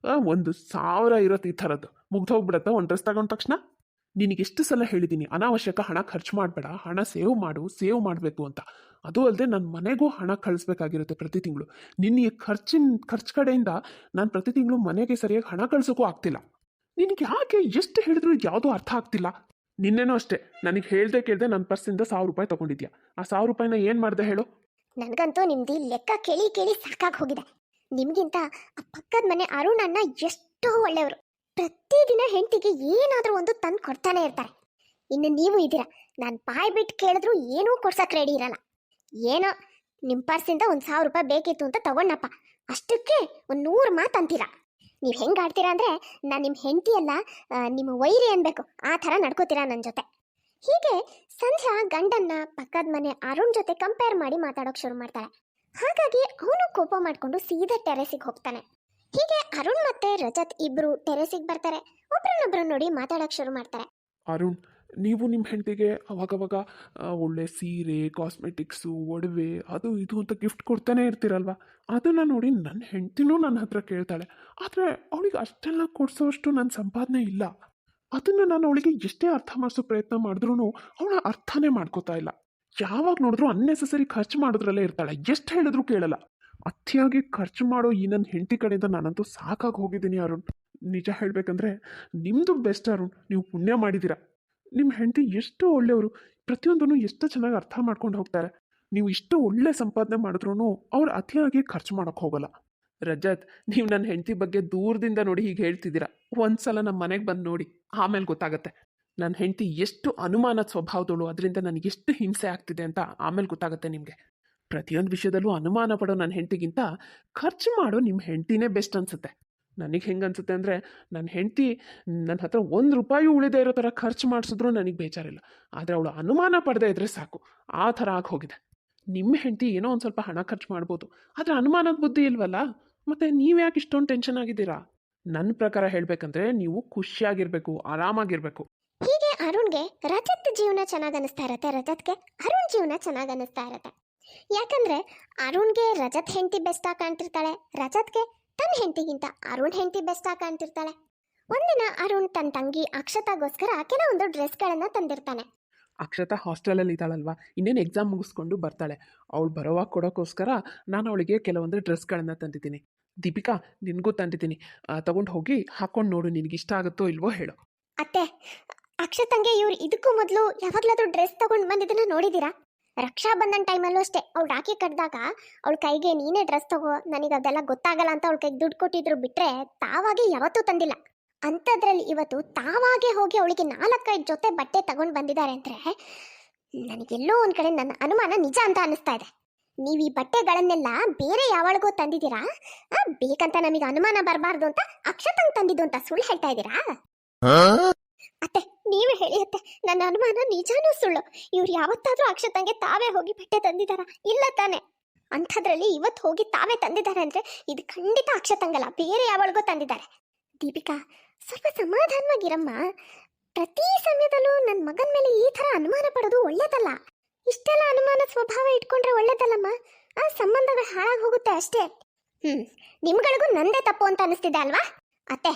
1,000 ಇರುತ್ತೆ. ಈ ಥರದ್ದು ಮುಗ್ದು ಹೋಗ್ಬಿಡತ್ತಾ ಒಂದು ಡ್ರೆಸ್ ತಗೊಂಡ ತಕ್ಷಣ? ನಿನಗೆ ಎಷ್ಟು ಸಲ ಹೇಳಿದ್ದೀನಿ ಅನಾವಶ್ಯಕ ಹಣ ಖರ್ಚು ಮಾಡಬೇಡ, ಹಣ ಸೇವ್ ಮಾಡಬೇಕು ಅಂತ. ಅದು ಅಲ್ಲದೆ ನನ್ನ ಮನೆಗೂ ಹಣ ಕಳಿಸ್ಬೇಕಾಗಿರುತ್ತೆ ಪ್ರತಿ ತಿಂಗಳು. ನಿನ್ನ ಈ ಖರ್ಚು ಕಡೆಯಿಂದ ನಾನು ಪ್ರತಿ ತಿಂಗಳು ಮನೆಗೆ ಸರಿಯಾಗಿ ಹಣ ಕಳ್ಸೋಕ್ಕೂ ಆಗ್ತಿಲ್ಲ. ನಿನಗೆ ಯಾಕೆ ಎಷ್ಟು ಹೇಳಿದ್ರು ಯಾವುದೂ ಅರ್ಥ ಆಗ್ತಿಲ್ಲ. ನಿನ್ನೆನೂ ಅಷ್ಟೇ, ನನಗೆ ಕೇಳ್ದೆ ನನ್ನ ಪರ್ಸಿಂದ 1,000 ರೂಪಾಯಿ ತೊಗೊಂಡಿದ್ಯಾ. ಆ 1,000 ರೂಪಾಯಿನ ಏನು ಮಾಡಿದೆ ಹೇಳು? ನನಗಂತೂ ನಿಮ್ದು ಈ ಲೆಕ್ಕ ಕೇಳಿ ಕೇಳಿ ಸಾಕಾಗಿ ಹೋಗಿದೆ. ನಿಮ್ಗಿಂತ ಆ ಪಕ್ಕದ ಮನೆ ಅರುಣ್ ಅಣ್ಣ ಎಷ್ಟೋ ಒಳ್ಳೆಯವರು. ಪ್ರತಿದಿನ ಹೆಂಡತಿಗೆ ಏನಾದರೂ ಒಂದು ತಂದು ಕೊಡ್ತಾನೆ ಇರ್ತಾರೆ. ಇನ್ನು ನೀವು ಇದ್ದೀರಾ, ನಾನು ಬಾಯ್ ಬಿಟ್ಟು ಕೇಳಿದ್ರು ಏನೂ ಕೊಡ್ಸಕ್ಕೆ ರೆಡಿ ಇರಲ್ಲ. ಏನೋ ನಿಮ್ಮ ಪರ್ಸಿಂದ 1,000 ರೂಪಾಯಿ ಬೇಕಿತ್ತು ಅಂತ ತಗೊಂಡಪ್ಪ, ಅಷ್ಟಕ್ಕೆ 100 ಮಾತು ಅಂತೀರಾ. ನೀವು ಹೆಂಗೆ ಆಡ್ತೀರಾ ಅಂದರೆ ನಾನು ನಿಮ್ಮ ಹೆಂಡತಿ ಅಲ್ಲ, ನಿಮ್ಮ ವೈರಿ ಅನ್ಬೇಕು, ಆ ಥರ ನಡ್ಕೋತೀರಾ ನನ್ನ ಜೊತೆ. ಹೀಗೆ ಸಂಧ್ಯಾ ಗಂಡನ್ನ ಪಕ್ಕದ ಮನೆ ಅರುಣ್ ಜೊತೆ ಕಂಪೇರ್ ಮಾಡಿ ಮಾತಾಡೋಕೆ ಶುರು ಮಾಡ್ತಾಳೆ. ಹಾಗಾಗಿ ಅವನು ಕೋಪ ಮಾಡಿಕೊಂಡು ಸೀದಾ ಟೆರೆಸಿಗೆ ಹೋಗ್ತಾನೆ. ಹೀಗೆ ಅರುಣ್ ಮತ್ತೆ ರಜತ್ ಇಬ್ರು ಟೆರೆಸಿಗೆ ಬರ್ತಾರೆ. ಒಬ್ರನ್ನೊಬ್ರು ನೋಡಿ ಮಾತಾಡೋಕೆ ಶುರು ಮಾಡ್ತಾರೆ. ಅರುಣ್, ನೀವು ನಿಮ್ಮ ಹೆಂಡತಿಗೆ ಅವಾಗವಾಗ ಒಳ್ಳೆ ಸೀರೆ, ಕಾಸ್ಮೆಟಿಕ್ಸು, ಒಡವೆ, ಅದು ಇದು ಅಂತ ಗಿಫ್ಟ್ ಕೊಡ್ತಾನೆ ಇರ್ತೀರಲ್ವ? ಅದನ್ನು ನೋಡಿ ನನ್ನ ಹೆಂಡತಿನೂ ನನ್ನ ಹತ್ರ ಕೇಳ್ತಾಳೆ. ಆದರೆ ಅವಳಿಗೆ ಅಷ್ಟೆಲ್ಲ ಕೊಡಿಸೋಷ್ಟು ನನ್ನ ಸಂಪಾದನೆ ಇಲ್ಲ. ಅದನ್ನು ನಾನು ಅವಳಿಗೆ ಎಷ್ಟೇ ಅರ್ಥ ಮಾಡಿಸೋ ಪ್ರಯತ್ನ ಮಾಡಿದ್ರೂ ಅವಳ ಅರ್ಥನೇ ಮಾಡ್ಕೋತಾ ಇಲ್ಲ. ಯಾವಾಗ ನೋಡಿದ್ರು ಅನ್ನೆಸೆಸರಿ ಖರ್ಚು ಮಾಡೋದ್ರಲ್ಲೇ ಇರ್ತಾಳೆ. ಎಷ್ಟು ಹೇಳಿದ್ರು ಕೇಳಲ್ಲ. ಅತಿಯಾಗಿ ಖರ್ಚು ಮಾಡೋ ಈ ನನ್ನ ಹೆಂಡತಿ ಕಡೆಯಿಂದ ನಾನಂತೂ ಸಾಕಾಗಿ ಹೋಗಿದ್ದೀನಿ ಅರುಣ್. ನಿಜ ಹೇಳಬೇಕಂದ್ರೆ ನಿಮ್ಮದು ಬೆಸ್ಟ್ ಅರುಣ್, ನೀವು ಪುಣ್ಯ ಮಾಡಿದ್ದೀರಾ. ನಿಮ್ಮ ಹೆಂಡತಿ ಎಷ್ಟು ಒಳ್ಳೆಯವರು, ಪ್ರತಿಯೊಂದನ್ನು ಎಷ್ಟು ಚೆನ್ನಾಗಿ ಅರ್ಥ ಮಾಡ್ಕೊಂಡು ಹೋಗ್ತಾರೆ. ನೀವು ಇಷ್ಟು ಒಳ್ಳೆ ಸಂಪಾದನೆ ಮಾಡಿದ್ರೂ ಅವ್ರು ಅತಿಯಾಗಿ ಖರ್ಚು ಮಾಡೋಕ್ಕೆ ಹೋಗಲ್ಲ. ರಜತ್, ನೀವು ನನ್ನ ಹೆಂಡತಿ ಬಗ್ಗೆ ದೂರದಿಂದ ನೋಡಿ ಹೀಗೆ ಹೇಳ್ತಿದ್ದೀರಾ. ಒಂದ್ಸಲ ನಮ್ಮ ಮನೆಗೆ ಬಂದು ನೋಡಿ, ಆಮೇಲೆ ಗೊತ್ತಾಗುತ್ತೆ ನನ್ನ ಹೆಂಡತಿ ಎಷ್ಟು ಅನುಮಾನದ ಸ್ವಭಾವದಳು, ಅದರಿಂದ ನನಗೆ ಎಷ್ಟು ಹಿಂಸೆ ಆಗ್ತಿದೆ ಅಂತ ಆಮೇಲೆ ಗೊತ್ತಾಗುತ್ತೆ ನಿಮಗೆ. ಪ್ರತಿಯೊಂದು ವಿಷಯದಲ್ಲೂ ಅನುಮಾನ ಪಡೋ ನನ್ನ ಹೆಂಡತಿಗಿಂತ ಖರ್ಚು ಮಾಡೋ ನಿಮ್ಮ ಹೆಂಡತಿನೇ ಬೆಸ್ಟ್ ಅನಿಸುತ್ತೆ. ನನಗೆ ಹೆಂಗೆ ಅನಿಸುತ್ತೆ ಅಂದರೆ, ನನ್ನ ಹೆಂಡತಿ ನನ್ನ ಹತ್ರ 1 ರೂಪಾಯಿ ಉಳಿದೇ ಇರೋ ಥರ ಖರ್ಚು ಮಾಡಿಸಿದ್ರು ನನಗೆ ಬೇಜಾರಿಲ್ಲ. ಆದರೆ ಅವಳು ಅನುಮಾನ ಪಡದೇ ಇದ್ದರೆ ಸಾಕು, ಆ ಥರ ಆಗಿ ಹೋಗಿದೆ. ನಿಮ್ಮ ಹೆಂಡತಿ ಏನೋ ಒಂದು ಸ್ವಲ್ಪ ಹಣ ಖರ್ಚು ಮಾಡ್ಬೋದು, ಆದರೆ ಅನುಮಾನದ ಬುದ್ಧಿ ಇಲ್ವಲ್ಲ? ಮತ್ತು ನೀವು ಯಾಕೆ ಇಷ್ಟೊಂದು ಟೆನ್ಷನ್ ಆಗಿದ್ದೀರಾ? ನನ್ನ ಪ್ರಕಾರ ಹೇಳಬೇಕಂದ್ರೆ ನೀವು ಖುಷಿಯಾಗಿರಬೇಕು, ಆರಾಮಾಗಿರಬೇಕು. ಹೀಗೆ ಅರುಣ್ಗೆ ರಜತ್ ಜೀವನ ಚೆನ್ನಾಗಿ ಅನಿಸ್ತಾ ಇರತ್ತೆ, ರಜತ್ಗೆ ಅರುಣ್ ಜೀವನ ಚೆನ್ನಾಗಿ ಅನಿಸ್ತಾ ಇರತ್ತೆ. ಯಾಕಂದ್ರೆ ಅರುಣ್ಗೆ ರಜತ್ ಹೆಂಡತಿ ಬೆಸ್ಟ್ ಆಗಿ ಕಾಣ್ತಿರ್ತಾಳೆ, ರಜತ್ಗೆ ತನ್ನ ಹೆಂಡತಿಗಿಂತ ಅರುಣ್ ಹೆಂಡತಿ ಬೆಸ್ಟ್ ಆಗಿ ಕಾಣ್ತಿರ್ತಾಳೆ. ಒಂದಿನ ಅರುಣ್ ತನ್ನ ತಂಗಿ ಅಕ್ಷತಾಗೋಸ್ಕರ ಕೆಲವೊಂದು ಡ್ರೆಸ್ಗಳನ್ನು ತಂದಿರ್ತಾನೆ. ಅಕ್ಷತಾ ಹಾಸ್ಟೆಲಲ್ಲಿ ಇದ್ದಾಳಲ್ವ, ಇನ್ನೇನು ಎಕ್ಸಾಮ್ ಮುಗಿಸ್ಕೊಂಡು ಬರ್ತಾಳೆ. ಅವಳು ಬರೋವಾಗ ಕೊಡೋಕ್ಕೋಸ್ಕರ ನಾನು ಅವಳಿಗೆ ಕೆಲವೊಂದು ಡ್ರೆಸ್ಗಳನ್ನು ತಂದಿದ್ದೀನಿ. ದೀಪಿಕಾ, ನಿನಗೂ ತಂದಿದ್ದೀನಿ, ತಗೊಂಡು ಹೋಗಿ ಹಾಕ್ಕೊಂಡು ನೋಡು, ನಿನಗಿಷ್ಟ ಆಗುತ್ತೋ ಇಲ್ವೋ ಹೇಳು. ಅತ್ತೆ, ಅಕ್ಷತಂಗೆ ಇವ್ರು ಇದಕ್ಕೂ ಮೊದಲು ಯಾವಾಗಲಾದ್ರೂ ಡ್ರೆಸ್ ತಗೊಂಡು ಬಂದಿದ್ದನ್ನ ನೋಡಿದ್ದೀರಾ? ರಕ್ಷಾ ಬಂಧನ್ ಟೈಮಲ್ಲೂ ಅಷ್ಟೇ, ಅವಳು ರಾಖಿ ಕಟ್ಟಿದಾಗ ಅವಳ ಕೈಗೆ ನೀನೇ ಡ್ರೆಸ್ ತಗೋ, ನನಗೆ ಅದೆಲ್ಲ ಗೊತ್ತಾಗಲ್ಲ ಅಂತ ಅವಳ ಕೈಗೆ ದುಡ್ಡು ಕೊಟ್ಟಿದ್ರು ಬಿಟ್ರೆ ತಾವಾಗೆ ಯಾವತ್ತೂ ತಂದಿಲ್ಲ. ಅಂಥದ್ರಲ್ಲಿ ಇವತ್ತು ತಾವಾಗೆ ಹೋಗಿ ಅವಳಿಗೆ 4-5 ಜೊತೆ ಬಟ್ಟೆ ತಗೊಂಡು ಬಂದಿದ್ದಾರೆ ಅಂದರೆ ನನಗೆಲ್ಲೋ ಒಂದು ಕಡೆ ನನ್ನ ಅನುಮಾನ ನಿಜ ಅಂತ ಅನ್ನಿಸ್ತಾ ಇದೆ. ನೀವು ಈ ಬಟ್ಟೆಗಳನ್ನೆಲ್ಲ ಬೇರೆ ಯಾವಾಳಿಗೋ ತಂದಿದ್ದೀರಾ? ಬೇಕಂತ ನಮಗೆ ಅನುಮಾನ ಬರಬಾರ್ದು ಅಂತ ಅಕ್ಷತಂಗ್ ತಂದಿದ್ದು ಅಂತ ಸುಳ್ಳು ಹೇಳ್ತಾ ಇದ್ದೀರಾ? ಅತ್ತೆ, ನೀವೇ ಹೇಳಿ ಅತ್ತೆ, ನನ್ನ ಅನುಮಾನ ನಿಜಾನೂ ಸುಳ್ಳು? ಇವ್ರು ಯಾವತ್ತಾದ್ರೂ ಅಕ್ಷತಂಗೆ ತಾವೇ ಹೋಗಿ ಬಟ್ಟೆ ತಂದಿದ್ದಾರಾ? ಇಲ್ಲ ತಾನೆ. ಅಂಥದ್ರಲ್ಲಿ ಇವತ್ತು ಹೋಗಿ ತಾವೇ ತಂದಿದ್ದಾರೆ ಅಂದ್ರೆ ಇದು ಖಂಡಿತ ಅಕ್ಷತಂಗಲ್ಲ, ಬೇರೆ ಯಾವಾಳಿಗೋ ತಂದಿದ್ದಾರೆ. ದೀಪಿಕಾ, ಸ್ವಲ್ಪ ಸಮಾಧಾನವಾಗಿರಮ್ಮ. ಪ್ರತಿ ಸಮಯದಲ್ಲೂ ನನ್ನ ಮಗನ ಮೇಲೆ ಈ ಥರ ಅನುಮಾನ ಪಡೋದು ಒಳ್ಳೇದಲ್ಲ. ಇಷ್ಟೆಲ್ಲ ಅನುಮಾನ ಸ್ವಭಾವ ಇಟ್ಕೊಂಡ್ರೆ ಒಳ್ಳೇದಲ್ಲಮ್ಮ, ಆ ಸಂಬಂಧಗಳು ಹಾಳಾಗಿ ಹೋಗುತ್ತೆ ಅಷ್ಟೇ. ನಿಮ್ಗಳಿಗೂ ನಂದೇ ತಪ್ಪು ಅಂತ ಅನಿಸ್ತಿದೆ ಅಲ್ವಾ? ಅತ್ತೆ,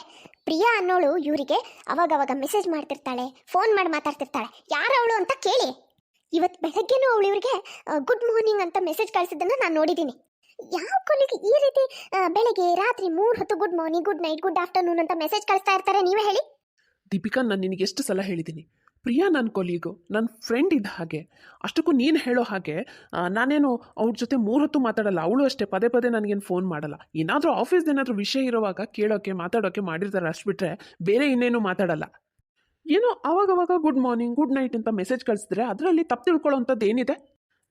ಪ್ರಿಯಾ ಅನ್ನೋಳು ಇವರಿಗೆ ಅವಾಗವಾಗ ಮೆಸೇಜ್ ಮಾಡ್ತಿರ್ತಾಳೆ, ಫೋನ್ ಮಾಡಿ ಮಾತಾಡ್ತಿರ್ತಾಳೆ. ಯಾರವಳು ಅಂತ ಕೇಳಿ. ಇವತ್ತು ಬೆಳಗ್ಗೆನೂ ಅವಳು ಇವರಿಗೆ ಗುಡ್ ಮಾರ್ನಿಂಗ್ ಅಂತ ಮೆಸೇಜ್ ಕಳಿಸಿದ್ದನ್ನು ನಾನು ನೋಡಿದ್ದೀನಿ. ಯಾವ ಕೊಲಿಗೆ ಈ ರೀತಿ ಬೆಳಗ್ಗೆ ರಾತ್ರಿ 3 ಹೊತ್ತು good morning, good night, good afternoon ಅಂತ ಮೆಸೇಜ್ ಕಳಿಸ್ತಾ ಇರ್ತಾರೆ? ನೀವೇ ಹೇಳಿ. ದೀಪಿಕಾ, ನಾನು ನಿನಗೆ ಎಷ್ಟು ಸಲ ಹೇಳಿದ್ದೀನಿ, ಪ್ರಿಯಾ ನನ್ನ ಕೊಲೀಗು, ನನ್ನ ಫ್ರೆಂಡ್ ಇದ್ದ ಹಾಗೆ. ಅಷ್ಟಕ್ಕೂ ನೀನು ಹೇಳೋ ಹಾಗೆ ನಾನೇನು ಅವ್ರ ಜೊತೆ 3 ಹೊತ್ತು ಮಾತಾಡಲ್ಲ. ಅವಳು ಅಷ್ಟೇ ಪದೇ ಪದೇ ನನಗೇನು ಫೋನ್ ಮಾಡಲ್ಲ. ಏನಾದರೂ ಆಫೀಸ್ದು ಏನಾದರೂ ವಿಷಯ ಇರುವಾಗ ಕೇಳೋಕ್ಕೆ ಮಾತಾಡೋಕ್ಕೆ ಮಾಡಿರ್ತಾರೆ, ಅಷ್ಟು ಬಿಟ್ಟರೆ ಬೇರೆ ಇನ್ನೇನು ಮಾತಾಡಲ್ಲ. ಏನೋ ಅವಾಗವಾಗ ಗುಡ್ ಮಾರ್ನಿಂಗ್ ಗುಡ್ ನೈಟ್ ಅಂತ ಮೆಸೇಜ್ ಕಳಿಸಿದ್ರೆ ಅದರಲ್ಲಿ ತಪ್ಪು ತಿಳ್ಕೊಳ್ಳೋವಂಥದ್ದು ಏನಿದೆ?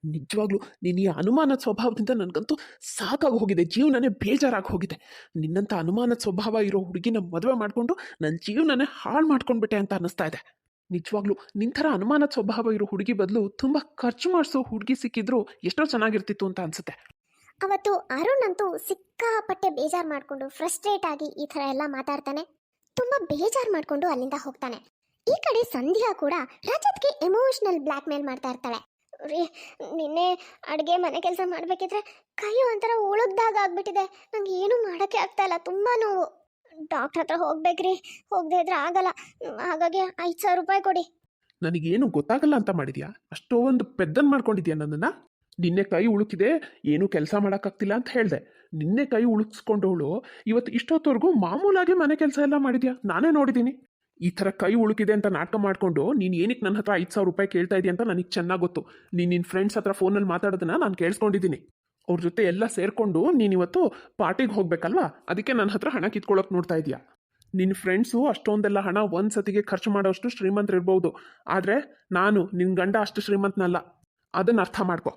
ನಿಜವಾಗ್ಲೂ ನೀನು ಈ ಅನುಮಾನದ ಸ್ವಭಾವದಿಂದ ನನಗಂತೂ ಸಾಕಾಗಿ ಹೋಗಿದೆ, ಜೀವನನೇ ಬೇಜಾರಾಗಿ ಹೋಗಿದೆ. ನಿನ್ನಂಥ ಅನುಮಾನದ ಸ್ವಭಾವ ಇರೋ ಹುಡುಗಿನ ಮದುವೆ ಮಾಡಿಕೊಂಡು ನನ್ನ ಜೀವನನೇ ಹಾಳು ಮಾಡ್ಕೊಂಡ್ಬಿಟ್ಟೆ ಅಂತ ಅನ್ನಿಸ್ತಾ ಇದೆ. ನಿಜವಾಗ್ಲೂ ನಿನ್ನ ಥರ ಅನುಮಾನದ ಸ್ವಭಾವ ಇರೋ ಹುಡುಗಿ ಬದಲು ತುಂಬ ಖರ್ಚು ಮಾಡಿಸೋ ಹುಡುಗಿ ಸಿಕ್ಕಿದ್ರು ಎಷ್ಟೋ ಚೆನ್ನಾಗಿರ್ತಿತ್ತು ಅಂತ ಅನಿಸುತ್ತೆ. ಅವತ್ತು ಅರುಣ್ ಅಂತೂ ಸಿಕ್ಕಾಪಟ್ಟೆ ಬೇಜಾರು ಮಾಡಿಕೊಂಡು ಫ್ರಸ್ಟ್ರೇಟ್ ಆಗಿ ಈ ಥರ ಎಲ್ಲ ಮಾತಾಡ್ತಾನೆ. ತುಂಬ ಬೇಜಾರು ಮಾಡಿಕೊಂಡು ಅಲ್ಲಿಂದ ಹೋಗ್ತಾನೆ. ಈ ಕಡೆ ಸಂಧ್ಯಾ ಕೂಡ ರಜತ್ಗೆ ಎಮೋಷನಲ್ ಬ್ಲ್ಯಾಕ್ ಮೇಲ್ ಮಾಡ್ತಾ ಇರ್ತಾಳೆ. ರೀ, ನಿನ್ನೆ ಅಡುಗೆ ಮನೆ ಕೆಲಸ ಮಾಡಬೇಕಿದ್ರೆ ಕೈ ಒಂಥರ ಉಳುಗ್ದಾಗ ಆಗ್ಬಿಟ್ಟಿದೆ, ನಂಗೆ ಏನೂ ಮಾಡೋಕ್ಕೆ ಆಗ್ತಾ ಇಲ್ಲ, ತುಂಬ ನೋವು. ಡಾಕ್ಟ್ರ್ ಹತ್ರ ಹೋಗ್ಬೇಕ್ರಿ, ಹೋಗದೆ ಇದ್ರೆ ಆಗಲ್ಲ, ಹಾಗಾಗಿ 5,000 ರೂಪಾಯಿ ಕೊಡಿ. ನನಗೇನು ಗೊತ್ತಾಗಲ್ಲ ಅಂತ ಮಾಡಿದ್ಯಾ? ಅಷ್ಟೊಂದು ಪೆದ್ದನ್ ಮಾಡ್ಕೊಂಡಿದ್ಯಾ ನನ್ನನ್ನು? ನಿನ್ನೆ ಕೈ ಉಳುಕಿದೆ, ಏನೂ ಕೆಲಸ ಮಾಡೋಕ್ಕಾಗ್ತಿಲ್ಲ ಅಂತ ಹೇಳಿದೆ. ನಿನ್ನೆ ಕೈ ಉಳುಕಿಸ್ಕೊಂಡವಳು ಇವತ್ತು ಇಷ್ಟೊತ್ತವರೆಗೂ ಮಾಮೂಲಾಗಿ ಮನೆ ಕೆಲಸ ಎಲ್ಲ ಮಾಡಿದ್ಯಾ, ನಾನೇ ನೋಡಿದ್ದೀನಿ. ಈ ಥರ ಕೈ ಉಳುಕಿದೆ ಅಂತ ನಾಟಕ ಮಾಡಿಕೊಂಡು ನೀನು ಏನಕ್ಕೆ ನನ್ನ ಹತ್ರ 5,000 ರೂಪಾಯಿ ಕೇಳ್ತಾ ಇದೆಯಾ ಅಂತ ನನಗೆ ಚೆನ್ನಾಗಿ ಗೊತ್ತು. ನೀನು ನಿನ್ನ ಫ್ರೆಂಡ್ಸ್ ಹತ್ರ ಫೋನಲ್ಲಿ ಮಾತಾಡೋದನ್ನ ನಾನು ಕೇಳಿಸ್ಕೊಂಡಿದ್ದೀನಿ. ಅವ್ರ ಜೊತೆ ಎಲ್ಲ ಸೇರಿಕೊಂಡು ನೀನಿವತ್ತು ಪಾರ್ಟಿಗೆ ಹೋಗ್ಬೇಕಲ್ವಾ, ಅದಕ್ಕೆ ನನ್ನ ಹತ್ರ ಹಣ ಕಿತ್ಕೊಳ್ಳೋಕೆ ನೋಡ್ತಾ ಇದೆಯಾ. ನಿನ್ನ ಫ್ರೆಂಡ್ಸು ಅಷ್ಟೊಂದೆಲ್ಲ ಹಣ ಒಂದು ಸತಿಗೆ ಖರ್ಚು ಮಾಡೋಷ್ಟು ಶ್ರೀಮಂತರಿರ್ಬೋದು, ಆದರೆ ನಾನು ನಿನ್ನ ಗಂಡ ಅಷ್ಟು ಶ್ರೀಮಂತನಲ್ಲ, ಅದನ್ನು ಅರ್ಥ ಮಾಡ್ಕೊ.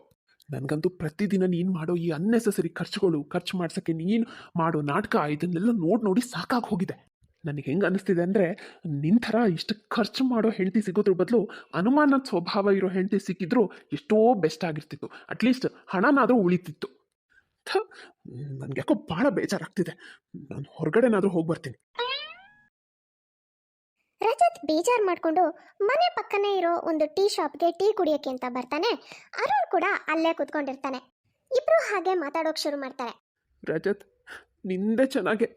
ನನಗಂತೂ ಪ್ರತಿದಿನ ನೀನು ಮಾಡೋ ಈ ಅನ್ನೆಸೆಸರಿ ಖರ್ಚು ಮಾಡ್ಸೋಕ್ಕೆ ನೀನು ಮಾಡೋ ನಾಟಕ ಇದನ್ನೆಲ್ಲ ನೋಡಿ ಸಾಕಾಗಿ ಹೋಗಿದೆ. ನನಗೆ ಹೆಂಗೆ ಅನ್ನಿಸ್ತಿದೆ ಅಂದರೆ, ನಿನ್ನ ಥರ ಇಷ್ಟು ಖರ್ಚು ಮಾಡೋ ಹೆಂಡತಿ ಸಿಗೋದ್ರ ಬದಲು ಅನುಮಾನದ ಸ್ವಭಾವ ಇರೋ ಹೆಂಡತಿ ಸಿಕ್ಕಿದ್ರು ಎಷ್ಟೋ ಬೆಸ್ಟ್ ಆಗಿರ್ತಿತ್ತು. ಅಟ್ಲೀಸ್ಟ್ ಹಣನಾದರೂ ಉಳಿತಿತ್ತು. ನನಗೆ ಯಾಕೋ ಭಾಳ ಬೇಜಾರಾಗ್ತಿದೆ. ನಾನು ಹೊರಗಡೆನಾದರೂ ಹೋಗಿ ಬರ್ತೀನಿ. ರಜತ್ ಬೇಜಾರು ಮಾಡಿಕೊಂಡು ಮನೆ ಪಕ್ಕನೇ ಇರೋ ಒಂದು ಟೀ ಶಾಪ್ಗೆ ಟೀ ಕುಡಿಯೋಕ್ಕೆ ಅಂತ ಬರ್ತಾನೆ. ಅರುಣ್ ಕೂಡ ಅಲ್ಲೇ ಕೂತ್ಕೊಂಡಿರ್ತಾನೆ. ಇಬ್ರು ಹಾಗೆ ಮಾತಾಡೋಕೆ ಶುರು ಮಾಡ್ತಾರೆ. ರಜತ್, ನಿಂದೆ ಚೆನ್ನಾಗೆ.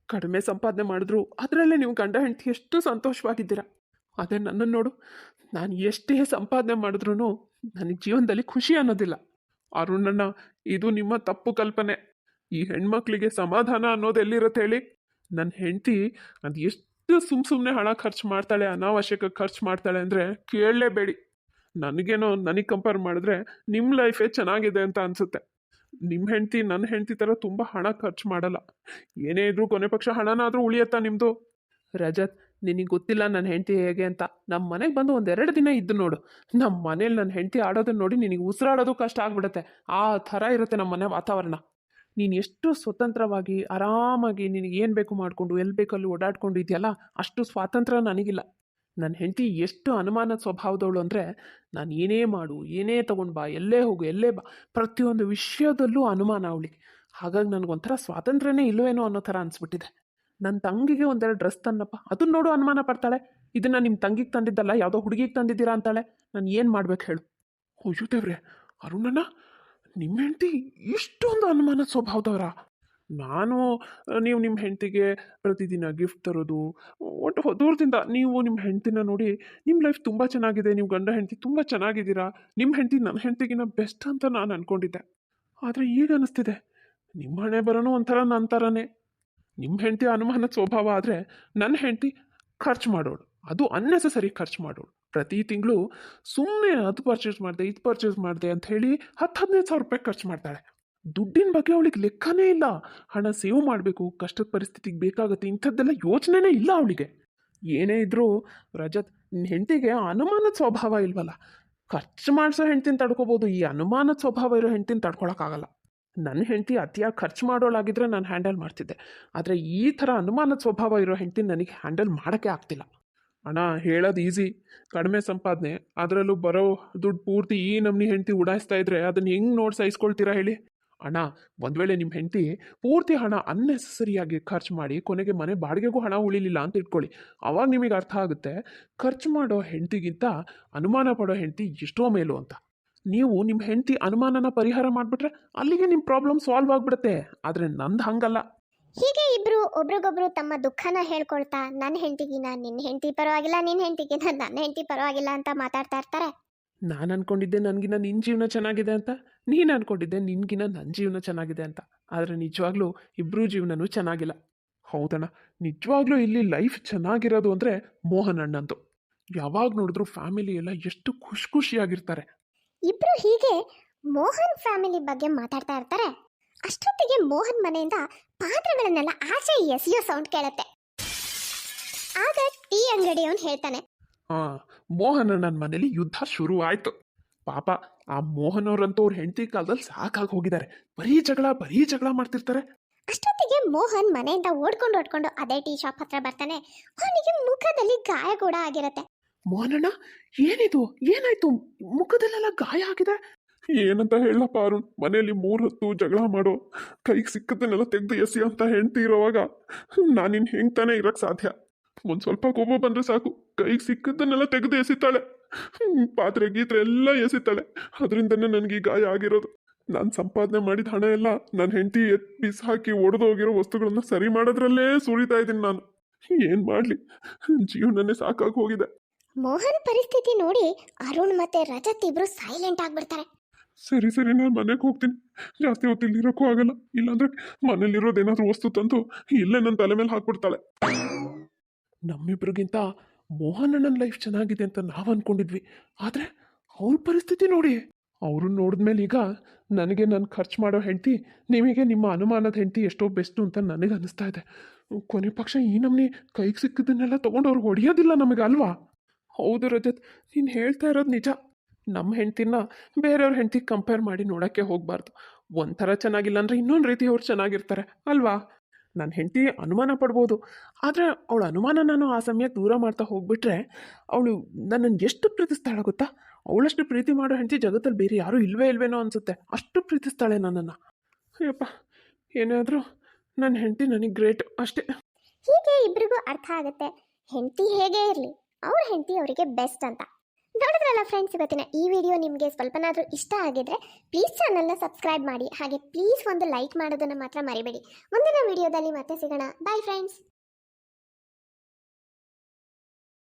ಕಡಿಮೆ ಸಂಪಾದನೆ ಮಾಡಿದ್ರು ಅದರಲ್ಲೇ ನೀವು ಗಂಡ ಹೆಂಡತಿ ಎಷ್ಟು ಸಂತೋಷವಾಗಿದ್ದೀರಾ. ಅದೇ ನನ್ನನ್ನು ನೋಡು, ನಾನು ಎಷ್ಟೇ ಸಂಪಾದನೆ ಮಾಡಿದ್ರೂ ನನಗೆ ಜೀವನದಲ್ಲಿ ಖುಷಿ ಅನ್ನೋದಿಲ್ಲ. ಅರುಣಣ್ಣ, ಇದು ನಿಮ್ಮ ತಪ್ಪು ಕಲ್ಪನೆ. ಈ ಹೆಣ್ಮಕ್ಳಿಗೆ ಸಮಾಧಾನ ಅನ್ನೋದು ಎಲ್ಲಿರುತ್ತೆ ಹೇಳಿ? ನನ್ನ ಹೆಂಡತಿ ಅದು ಎಷ್ಟು ಸುಮ್ಮನೆ ಹಣ ಖರ್ಚು ಮಾಡ್ತಾಳೆ, ಅನಾವಶ್ಯಕ ಖರ್ಚು ಮಾಡ್ತಾಳೆ ಅಂದರೆ ಕೇಳಲೇಬೇಡಿ. ನನಗೆ ಕಂಪೇರ್ ಮಾಡಿದ್ರೆ ನಿಮ್ಮ ಲೈಫೇ ಚೆನ್ನಾಗಿದೆ ಅಂತ ಅನಿಸುತ್ತೆ. ನಿಮ್ಮ ಹೆಂಡತಿ ನನ್ನ ಹೆಂಡತಿ ಥರ ತುಂಬ ಹಣ ಖರ್ಚು ಮಾಡಲ್ಲ. ಏನೇ ಇದ್ರೂ ಕೊನೆ ಪಕ್ಷ ಹಣನಾದರೂ ಉಳಿಯತ್ತಾ ನಿಮ್ಮದು? ರಜತ್, ನಿನಗೆ ಗೊತ್ತಿಲ್ಲ ನನ್ನ ಹೆಂಡತಿ ಹೇಗೆ ಅಂತ. ನಮ್ಮ ಮನೆಗೆ ಬಂದು 1-2 ದಿನ ಇದ್ದು ನೋಡು, ನಮ್ಮ ಮನೇಲಿ ನನ್ನ ಹೆಂಡತಿ ಆಡೋದನ್ನ ನೋಡಿ ನಿನಗೆ ಉಸಿರಾಡೋದು ಕಷ್ಟ ಆಗ್ಬಿಡುತ್ತೆ. ಆ ಥರ ಇರುತ್ತೆ ನಮ್ಮ ಮನೆ ವಾತಾವರಣ. ನೀನು ಎಷ್ಟು ಸ್ವತಂತ್ರವಾಗಿ ಆರಾಮಾಗಿ ನಿನಗೆ ಏನು ಬೇಕು ಮಾಡಿಕೊಂಡು ಎಲ್ಲಿ ಬೇಕಲ್ಲಿ ಓಡಾಡ್ಕೊಂಡು ಇದೆಯಲ್ಲ, ಅಷ್ಟು ಸ್ವಾತಂತ್ರ್ಯ ನನಗಿಲ್ಲ. ನನ್ನ ಹೆಂಡತಿ ಎಷ್ಟು ಅನುಮಾನದ ಸ್ವಭಾವದವಳು ಅಂದರೆ, ನಾನು ಏನೇ ಮಾಡು, ಏನೇ ತೊಗೊಂಡು ಬಾ, ಎಲ್ಲೇ ಹೋಗು, ಎಲ್ಲೇ ಬಾ, ಪ್ರತಿಯೊಂದು ವಿಷಯದಲ್ಲೂ ಅನುಮಾನ ಅವಳಿಗೆ. ಹಾಗಾಗಿ ನನಗೊಂಥರ ಸ್ವಾತಂತ್ರ್ಯನೇ ಇಲ್ಲವೇನೋ ಅನ್ನೋ ಥರ ಅನಿಸ್ಬಿಟ್ಟಿದೆ. ನನ್ನ ತಂಗಿಗೆ 1-2 ಡ್ರೆಸ್ ತನ್ನಪ್ಪ, ಅದನ್ನ ನೋಡು ಅನುಮಾನ ಪಡ್ತಾಳೆ. ಇದನ್ನು ನಿಮ್ಮ ತಂಗಿಗೆ ತಂದಿದ್ದಲ್ಲ, ಯಾವುದೋ ಹುಡುಗಿಗೆ ತಂದಿದ್ದೀರಾ ಅಂತಾಳೆ. ನಾನು ಏನು ಮಾಡ್ಬೇಕು ಹೇಳು? ಅಯ್ಯೋ ದೇವ್ರೆ, ಅರುಣಣ್ಣ, ನಿಮ್ಮ ಹೆಂಡತಿ ಇಷ್ಟೊಂದು ಅನುಮಾನದ ಸ್ವಭಾವದವರ? ನೀವು ನಿಮ್ಮ ಹೆಂಡತಿಗೆ ಪ್ರತಿದಿನ ಗಿಫ್ಟ್ ತರೋದು, ಒಟ್ಟು ದೂರದಿಂದ ನೀವು ನಿಮ್ಮ ಹೆಂಡತಿನ ನೋಡಿ ನಿಮ್ಮ ಲೈಫ್ ತುಂಬ ಚೆನ್ನಾಗಿದೆ, ನೀವು ಗಂಡ ಹೆಂಡತಿ ತುಂಬ ಚೆನ್ನಾಗಿದ್ದೀರಾ, ನಿಮ್ಮ ಹೆಂಡತಿ ನನ್ನ ಹೆಂಡತಿಗಿನ ಬೆಸ್ಟ್ ಅಂತ ನಾನು ಅಂದ್ಕೊಂಡಿದ್ದೆ. ಆದರೆ ಈಗ ಅನ್ನಿಸ್ತಿದೆ ನಿಮ್ಮ ಹಣೆ ಬರೋನು ಒಂಥರ ನನ್ನ ಥರನೇ. ನಿಮ್ಮ ಹೆಂಡತಿ ಅನುಮಾನದ ಸ್ವಭಾವ ಆದರೆ ನನ್ನ ಹೆಂಡತಿ ಖರ್ಚು ಮಾಡೋಳು, ಅದು ಅನ್ನೆಸೆಸರಿ ಖರ್ಚು ಮಾಡೋಳು. ಪ್ರತಿ ತಿಂಗಳು ಸುಮ್ಮನೆ ಅದು ಪರ್ಚೇಸ್ ಮಾಡಿದೆ, ಇದು ಪರ್ಚೇಸ್ ಮಾಡಿದೆ ಅಂತ ಹೇಳಿ 10-15 ಸಾವಿರ ರೂಪಾಯಿ ಖರ್ಚು ಮಾಡ್ತಾಳೆ. ದುಡ್ಡಿನ ಬಗ್ಗೆ ಅವಳಿಗೆ ಲೆಕ್ಕನೇ ಇಲ್ಲ. ಹಣ ಸೇವ್ ಮಾಡಬೇಕು, ಕಷ್ಟದ ಪರಿಸ್ಥಿತಿಗೆ ಬೇಕಾಗುತ್ತೆ, ಇಂಥದ್ದೆಲ್ಲ ಯೋಚನೆನೇ ಇಲ್ಲ ಅವಳಿಗೆ. ಏನೇ ಇದ್ದರೂ ರಜತ್, ನಿನ್ನ ಹೆಂಡತಿಗೆ ಅನುಮಾನದ ಸ್ವಭಾವ ಇಲ್ವಲ್ಲ. ಖರ್ಚು ಮಾಡಿಸೋ ಹೆಂಡ್ತಿನ ತಡ್ಕೋಬೋದು, ಈ ಅನುಮಾನದ ಸ್ವಭಾವ ಇರೋ ಹೆಂಡ್ತಿನ ತಡ್ಕೊಳಕ್ಕಾಗಲ್ಲ. ನನ್ನ ಹೆಂಡತಿ ಅತಿಯಾಗಿ ಖರ್ಚು ಮಾಡೋಳಾಗಿದ್ದರೆ ನಾನು ಹ್ಯಾಂಡಲ್ ಮಾಡ್ತಿದ್ದೆ, ಆದರೆ ಈ ಥರ ಅನುಮಾನದ ಸ್ವಭಾವ ಇರೋ ಹೆಂಡ್ತಿನ ನನಗೆ ಹ್ಯಾಂಡಲ್ ಮಾಡೋಕ್ಕೆ ಆಗ್ತಿಲ್ಲ. ಅಣ್ಣ, ಹೇಳೋದು ಈಸಿ, ಕಡಿಮೆ ಸಂಪಾದನೆ, ಅದರಲ್ಲೂ ಬರೋ ದುಡ್ಡು ಪೂರ್ತಿ ಈ ನಮ್ಮನಿ ಹೆಂಡತಿ ಉಡಾಯಿಸ್ತಾ ಇದ್ರೆ ಅದನ್ನು ಹೆಂಗೆ ನೋಡಿ ಸಹಿಸ್ಕೊಳ್ತೀರಾ ಹೇಳಿ? ಅಣ್ಣ, ಒಂದು ವೇಳೆ ನಿಮ್ಮ ಹೆಂಡತಿ ಪೂರ್ತಿ ಹಣ ಅನ್ನೆಸೆಸರಿಯಾಗಿ ಖರ್ಚು ಮಾಡಿ ಕೊನೆಗೆ ಮನೆ ಬಾಡಿಗೆಗೂ ಹಣ ಉಳಿಲಿಲ್ಲ ಅಂತ ಇಟ್ಕೊಳ್ಳಿ, ಅವಾಗ ನಿಮಗೆ ಅರ್ಥ ಆಗುತ್ತೆ ಖರ್ಚು ಮಾಡೋ ಹೆಂಡತಿಗಿಂತ ಅನುಮಾನ ಪಡೋ ಹೆಂಡತಿ ಎಷ್ಟೋ ಮೇಲು ಅಂತ. ನೀವು ನಿಮ್ಮ ಹೆಂಡತಿ ಅನುಮಾನನ ಪರಿಹಾರ ಮಾಡಿಬಿಟ್ರೆ ಅಲ್ಲಿಗೆ ನಿಮ್ಮ ಪ್ರಾಬ್ಲಮ್ ಸಾಲ್ವ್ ಆಗಿಬಿಡುತ್ತೆ. ಆದರೆ ನಂದು ಹಂಗಲ್ಲ. ಹೀಗೆ ಇಬ್ರು ಒಬ್ರಿಗೊಬ್ರು ತಮ್ಮ ದುಃಖನ ಹೇಳ್ಕೊಳ್ತಾ, ನನ್ನ ಹೆಂಡತಿಗಿನ ನಿನ್ನ ಹೆಂಡತಿ ಪರವಾಗಿಲ್ಲ, ನಿನ್ನ ಹೆಂಡತಿಗಿನ ನನ್ನ ಹೆಂಡತಿ ಪರವಾಗಿಲ್ಲ ಅಂತ ಮಾತಾಡ್ತಾ ಇರ್ತಾರೆ. ನಾನು ಅನ್ಕೊಂಡಿದ್ದೆ ನನಗಿನ ನಿನ್ನ ಜೀವನ ಚೆನ್ನಾಗಿದೆ ಅಂತ, ನೀನು ಅನ್ಕೊಂಡಿದ್ದೆ ನಿನಗಿನ ನನ್ನ ಜೀವನ ಚೆನ್ನಾಗಿದೆ ಅಂತ. ಆದರೆ ನಿಜವಾಗ್ಲೂ ಇಬ್ಬರೂ ಜೀವನನೂ ಚೆನ್ನಾಗಿಲ್ಲ. ಹೌದಣ್ಣ, ನಿಜವಾಗ್ಲೂ ಇಲ್ಲಿ ಲೈಫ್ ಚೆನ್ನಾಗಿರೋದು ಅಂದರೆ ಮೋಹನ್ ಅಣ್ಣಂದು. ಯಾವಾಗ ನೋಡಿದ್ರು ಫ್ಯಾಮಿಲಿ ಎಲ್ಲ ಎಷ್ಟು ಖುಷಿಯಾಗಿರ್ತಾರೆ. ಇಬ್ರು ಹೀಗೆ ಮೋಹನ್ ಫ್ಯಾಮಿಲಿ ಬಗ್ಗೆ ಮಾತಾಡ್ತಾ ಇರ್ತಾರೆ. ಅಷ್ಟೊತ್ತಿಗೆ ಮೋಹನ್ ಮನೆಯಿಂದ ಪಾತ್ರೆಗಳನ್ನೆಲ್ಲ ಆಚೆ ಎಸೆಯೋ ಸೌಂಡ್ ಕೇಳತ್ತೆ. ಆಗ ಟೀ ಅಂಗಡಿಯವನು ಹೇಳ್ತಾನೆ, ಮೋಹನ್ ನನ್ನ ಮನೇಲಿ ಯುದ್ಧ ಶುರು ಆಯ್ತು. ಪಾಪ ಆ ಮೋಹನ್ ಅವ್ರಂತೂ ಅವ್ರ ಹೆಂಡತಿ ಕಾಲದಲ್ಲಿ ಸಾಕಾಗಿ ಹೋಗಿದ್ದಾರೆ. ಬರೀ ಜಗಳ ಮಾಡ್ತಿರ್ತಾರೆ. ಅಷ್ಟೊತ್ತಿಗೆ ಮೋಹನ್ ಮನೆಯಿಂದ ಓಡ್ಕೊಂಡು ಅದೇ ಟೀ ಶಾಪ್ ಹತ್ರ ಬರ್ತಾನೆ. ಅವನಿಗೆ ಮುಖದಲ್ಲಿ ಗಾಯ ಕೂಡ ಆಗಿರತ್ತೆ. ಮೋಹನಣ್ಣ, ಏನಾಯ್ತು? ಮುಖದಲ್ಲೆಲ್ಲ ಗಾಯ ಆಗಿದೆ. ಏನಂತ ಹೇಳಪ್ಪ ಅರುಣ್, ಮನೆಯಲ್ಲಿ 3 ಹೊತ್ತು ಜಗಳ ಮಾಡೋ, ಕೈಗೆ ಸಿಕ್ಕದನ್ನೆಲ್ಲ ತೆಗೆದು ಎಸಿ ಅಂತ ಹೆಂಡ್ತಿ ಇರೋವಾಗ ನಾನಿನ್ ಹೆಂಗ್ ತಾನೇ ಇರಕ್ ಸಾಧ್ಯ? ಒಂದ್ ಸ್ವಲ್ಪ ಕೋಪ ಬಂದ್ರೆ ಸಾಕು, ಕೈಗೆ ಸಿಕ್ಕದನ್ನೆಲ್ಲ ತೆಗೆದು ಎಸಿತಾಳೆ. ಪಾತ್ರೆ ಗೀತ್ರೆ ಎಲ್ಲ ಎಸಿತಾಳೆ. ಅದರಿಂದನೇ ನನಗೆ ಈ ಗಾಯ ಆಗಿರೋದು. ನಾನು ಸಂಪಾದನೆ ಮಾಡಿದ ಹಣ ಎಲ್ಲ ನನ್ನ ಹೆಂಡತಿ ಬಿಸ್ ಹಾಕಿ ಒಡೆದೋಗಿರೋ ವಸ್ತುಗಳನ್ನ ಸರಿ ಮಾಡೋದ್ರಲ್ಲೇ ಸುರಿತಾ ಇದ್ದೀನಿ ನಾನು. ಏನ್ ಮಾಡ್ಲಿ, ಜೀವನನೇ ಸಾಕಾಗಿ ಹೋಗಿದೆ. ಮೋಹನ್ ಪರಿಸ್ಥಿತಿ ನೋಡಿ ಅರುಣ್ ಮತ್ತೆ ರಜತ್ ಇಬ್ರು ಸೈಲೆಂಟ್ ಆಗ್ಬಿಡ್ತಾರೆ. ಸರಿ ನಾನು ಮನೆಗೆ ಹೋಗ್ತೀನಿ. ಜಾಸ್ತಿ ಹೊತ್ತು ಇಲ್ಲಿರೋಕ್ಕೂ ಆಗಲ್ಲ. ಇಲ್ಲಾಂದ್ರೆ ಮನೇಲಿರೋದೇನಾದ್ರೂ ವಸ್ತು ತಂದು ಇಲ್ಲೇ ನನ್ನ ತಲೆ ಮೇಲೆ ಹಾಕ್ಬಿಡ್ತಾಳೆ. ನಮ್ಮಿಬ್ರಿಗಿಂತ ಮೋಹನ್ ಅಣ್ಣನ ಲೈಫ್ ಚೆನ್ನಾಗಿದೆ ಅಂತ ನಾವು ಅನ್ಕೊಂಡಿದ್ವಿ. ಆದರೆ ಅವ್ರ ಪರಿಸ್ಥಿತಿ ನೋಡಿ. ಅವ್ರನ್ನ ನೋಡಿದ್ಮೇಲೆ ಈಗ ನನಗೆ ನಾನು ಖರ್ಚು ಮಾಡೋ ಹೆಂಡತಿ, ನಿಮಗೆ ನಿಮ್ಮ ಅನುಮಾನದ ಹೆಂಡತಿ ಎಷ್ಟೋ ಬೆಸ್ಟು ಅಂತ ನನಗೆ ಅನಿಸ್ತಾ ಇದೆ. ಕೊನೆ ಪಕ್ಷ ಈ ನಮ್ಮನೆ ಕೈಗೆ ಸಿಕ್ಕಿದ್ದನ್ನೆಲ್ಲ ತೊಗೊಂಡು ಅವ್ರಿಗೆ ಹೊಡೆಯೋದಿಲ್ಲ ನಮಗೆ, ಅಲ್ವಾ? ಹೌದು ರಜತ್, ನೀನು ಹೇಳ್ತಾ ಇರೋದು ನಿಜ. ನಮ್ಮ ಹೆಂಡ್ತಿನ ಬೇರೆಯವ್ರ ಹೆಂಡ್ತಿಗೆ ಕಂಪೇರ್ ಮಾಡಿ ನೋಡೋಕ್ಕೆ ಹೋಗಬಾರ್ದು. ಒಂಥರ ಚೆನ್ನಾಗಿಲ್ಲ ಅಂದರೆ ಇನ್ನೊಂದು ರೀತಿ ಅವ್ರು ಚೆನ್ನಾಗಿರ್ತಾರೆ, ಅಲ್ವಾ? ನನ್ನ ಹೆಂಡತಿ ಅನುಮಾನ ಪಡ್ಬೋದು, ಆದರೆ ಅವಳ ಅನುಮಾನ ನಾನು ಆ ಸಮಯಕ್ಕೆ ದೂರ ಮಾಡ್ತಾ ಹೋಗ್ಬಿಟ್ರೆ ಅವಳು ನನ್ನನ್ನು ಎಷ್ಟು ಪ್ರೀತಿಸ್ತಾಳೆ ಗೊತ್ತಾ? ಅವಳಷ್ಟು ಪ್ರೀತಿ ಮಾಡೋ ಹೆಂಡತಿ ಜಗತ್ತಲ್ಲಿ ಬೇರೆ ಯಾರೂ ಇಲ್ವೇನೋ ಅನಿಸುತ್ತೆ. ಅಷ್ಟು ಪ್ರೀತಿಸ್ತಾಳೆ ನನ್ನನ್ನು. ಅಯ್ಯಪ್ಪ, ಏನೇ ಆದರೂ ನನ್ನ ಹೆಂಡತಿ ನನಗೆ ಗ್ರೇಟ್ ಅಷ್ಟೇ. ಹೀಗೆ ಇಬ್ರಿಗೂ ಅರ್ಥ ಆಗುತ್ತೆ, ಹೆಂಡತಿ ಹೇಗೆ ಇರಲಿ ಅವ್ರ ಹೆಂಡತಿ ಅವರಿಗೆ ಬೆಸ್ಟ್ ಅಂತ. ನೋಡಿದ್ರಲ್ಲ ಫ್ರೆಂಡ್ಸ್, ಇವತ್ತಿನ ಈ ವಿಡಿಯೋ ನಿಮಗೆ ಸ್ವಲ್ಪನಾದರೂ ಇಷ್ಟ ಆಗಿದ್ರೆ ಪ್ಲೀಸ್ ಚಾನಲ್ನ ಸಬ್ಸ್ಕ್ರೈಬ್ ಮಾಡಿ. ಹಾಗೆ ಪ್ಲೀಸ್ ಒಂದು ಲೈಕ್ ಮಾಡೋದನ್ನು ಮಾತ್ರ ಮರಿಬೇಡಿ. ಮುಂದಿನ ವಿಡಿಯೋದಲ್ಲಿ ಮತ್ತೆ ಸಿಗೋಣ. Bye friends.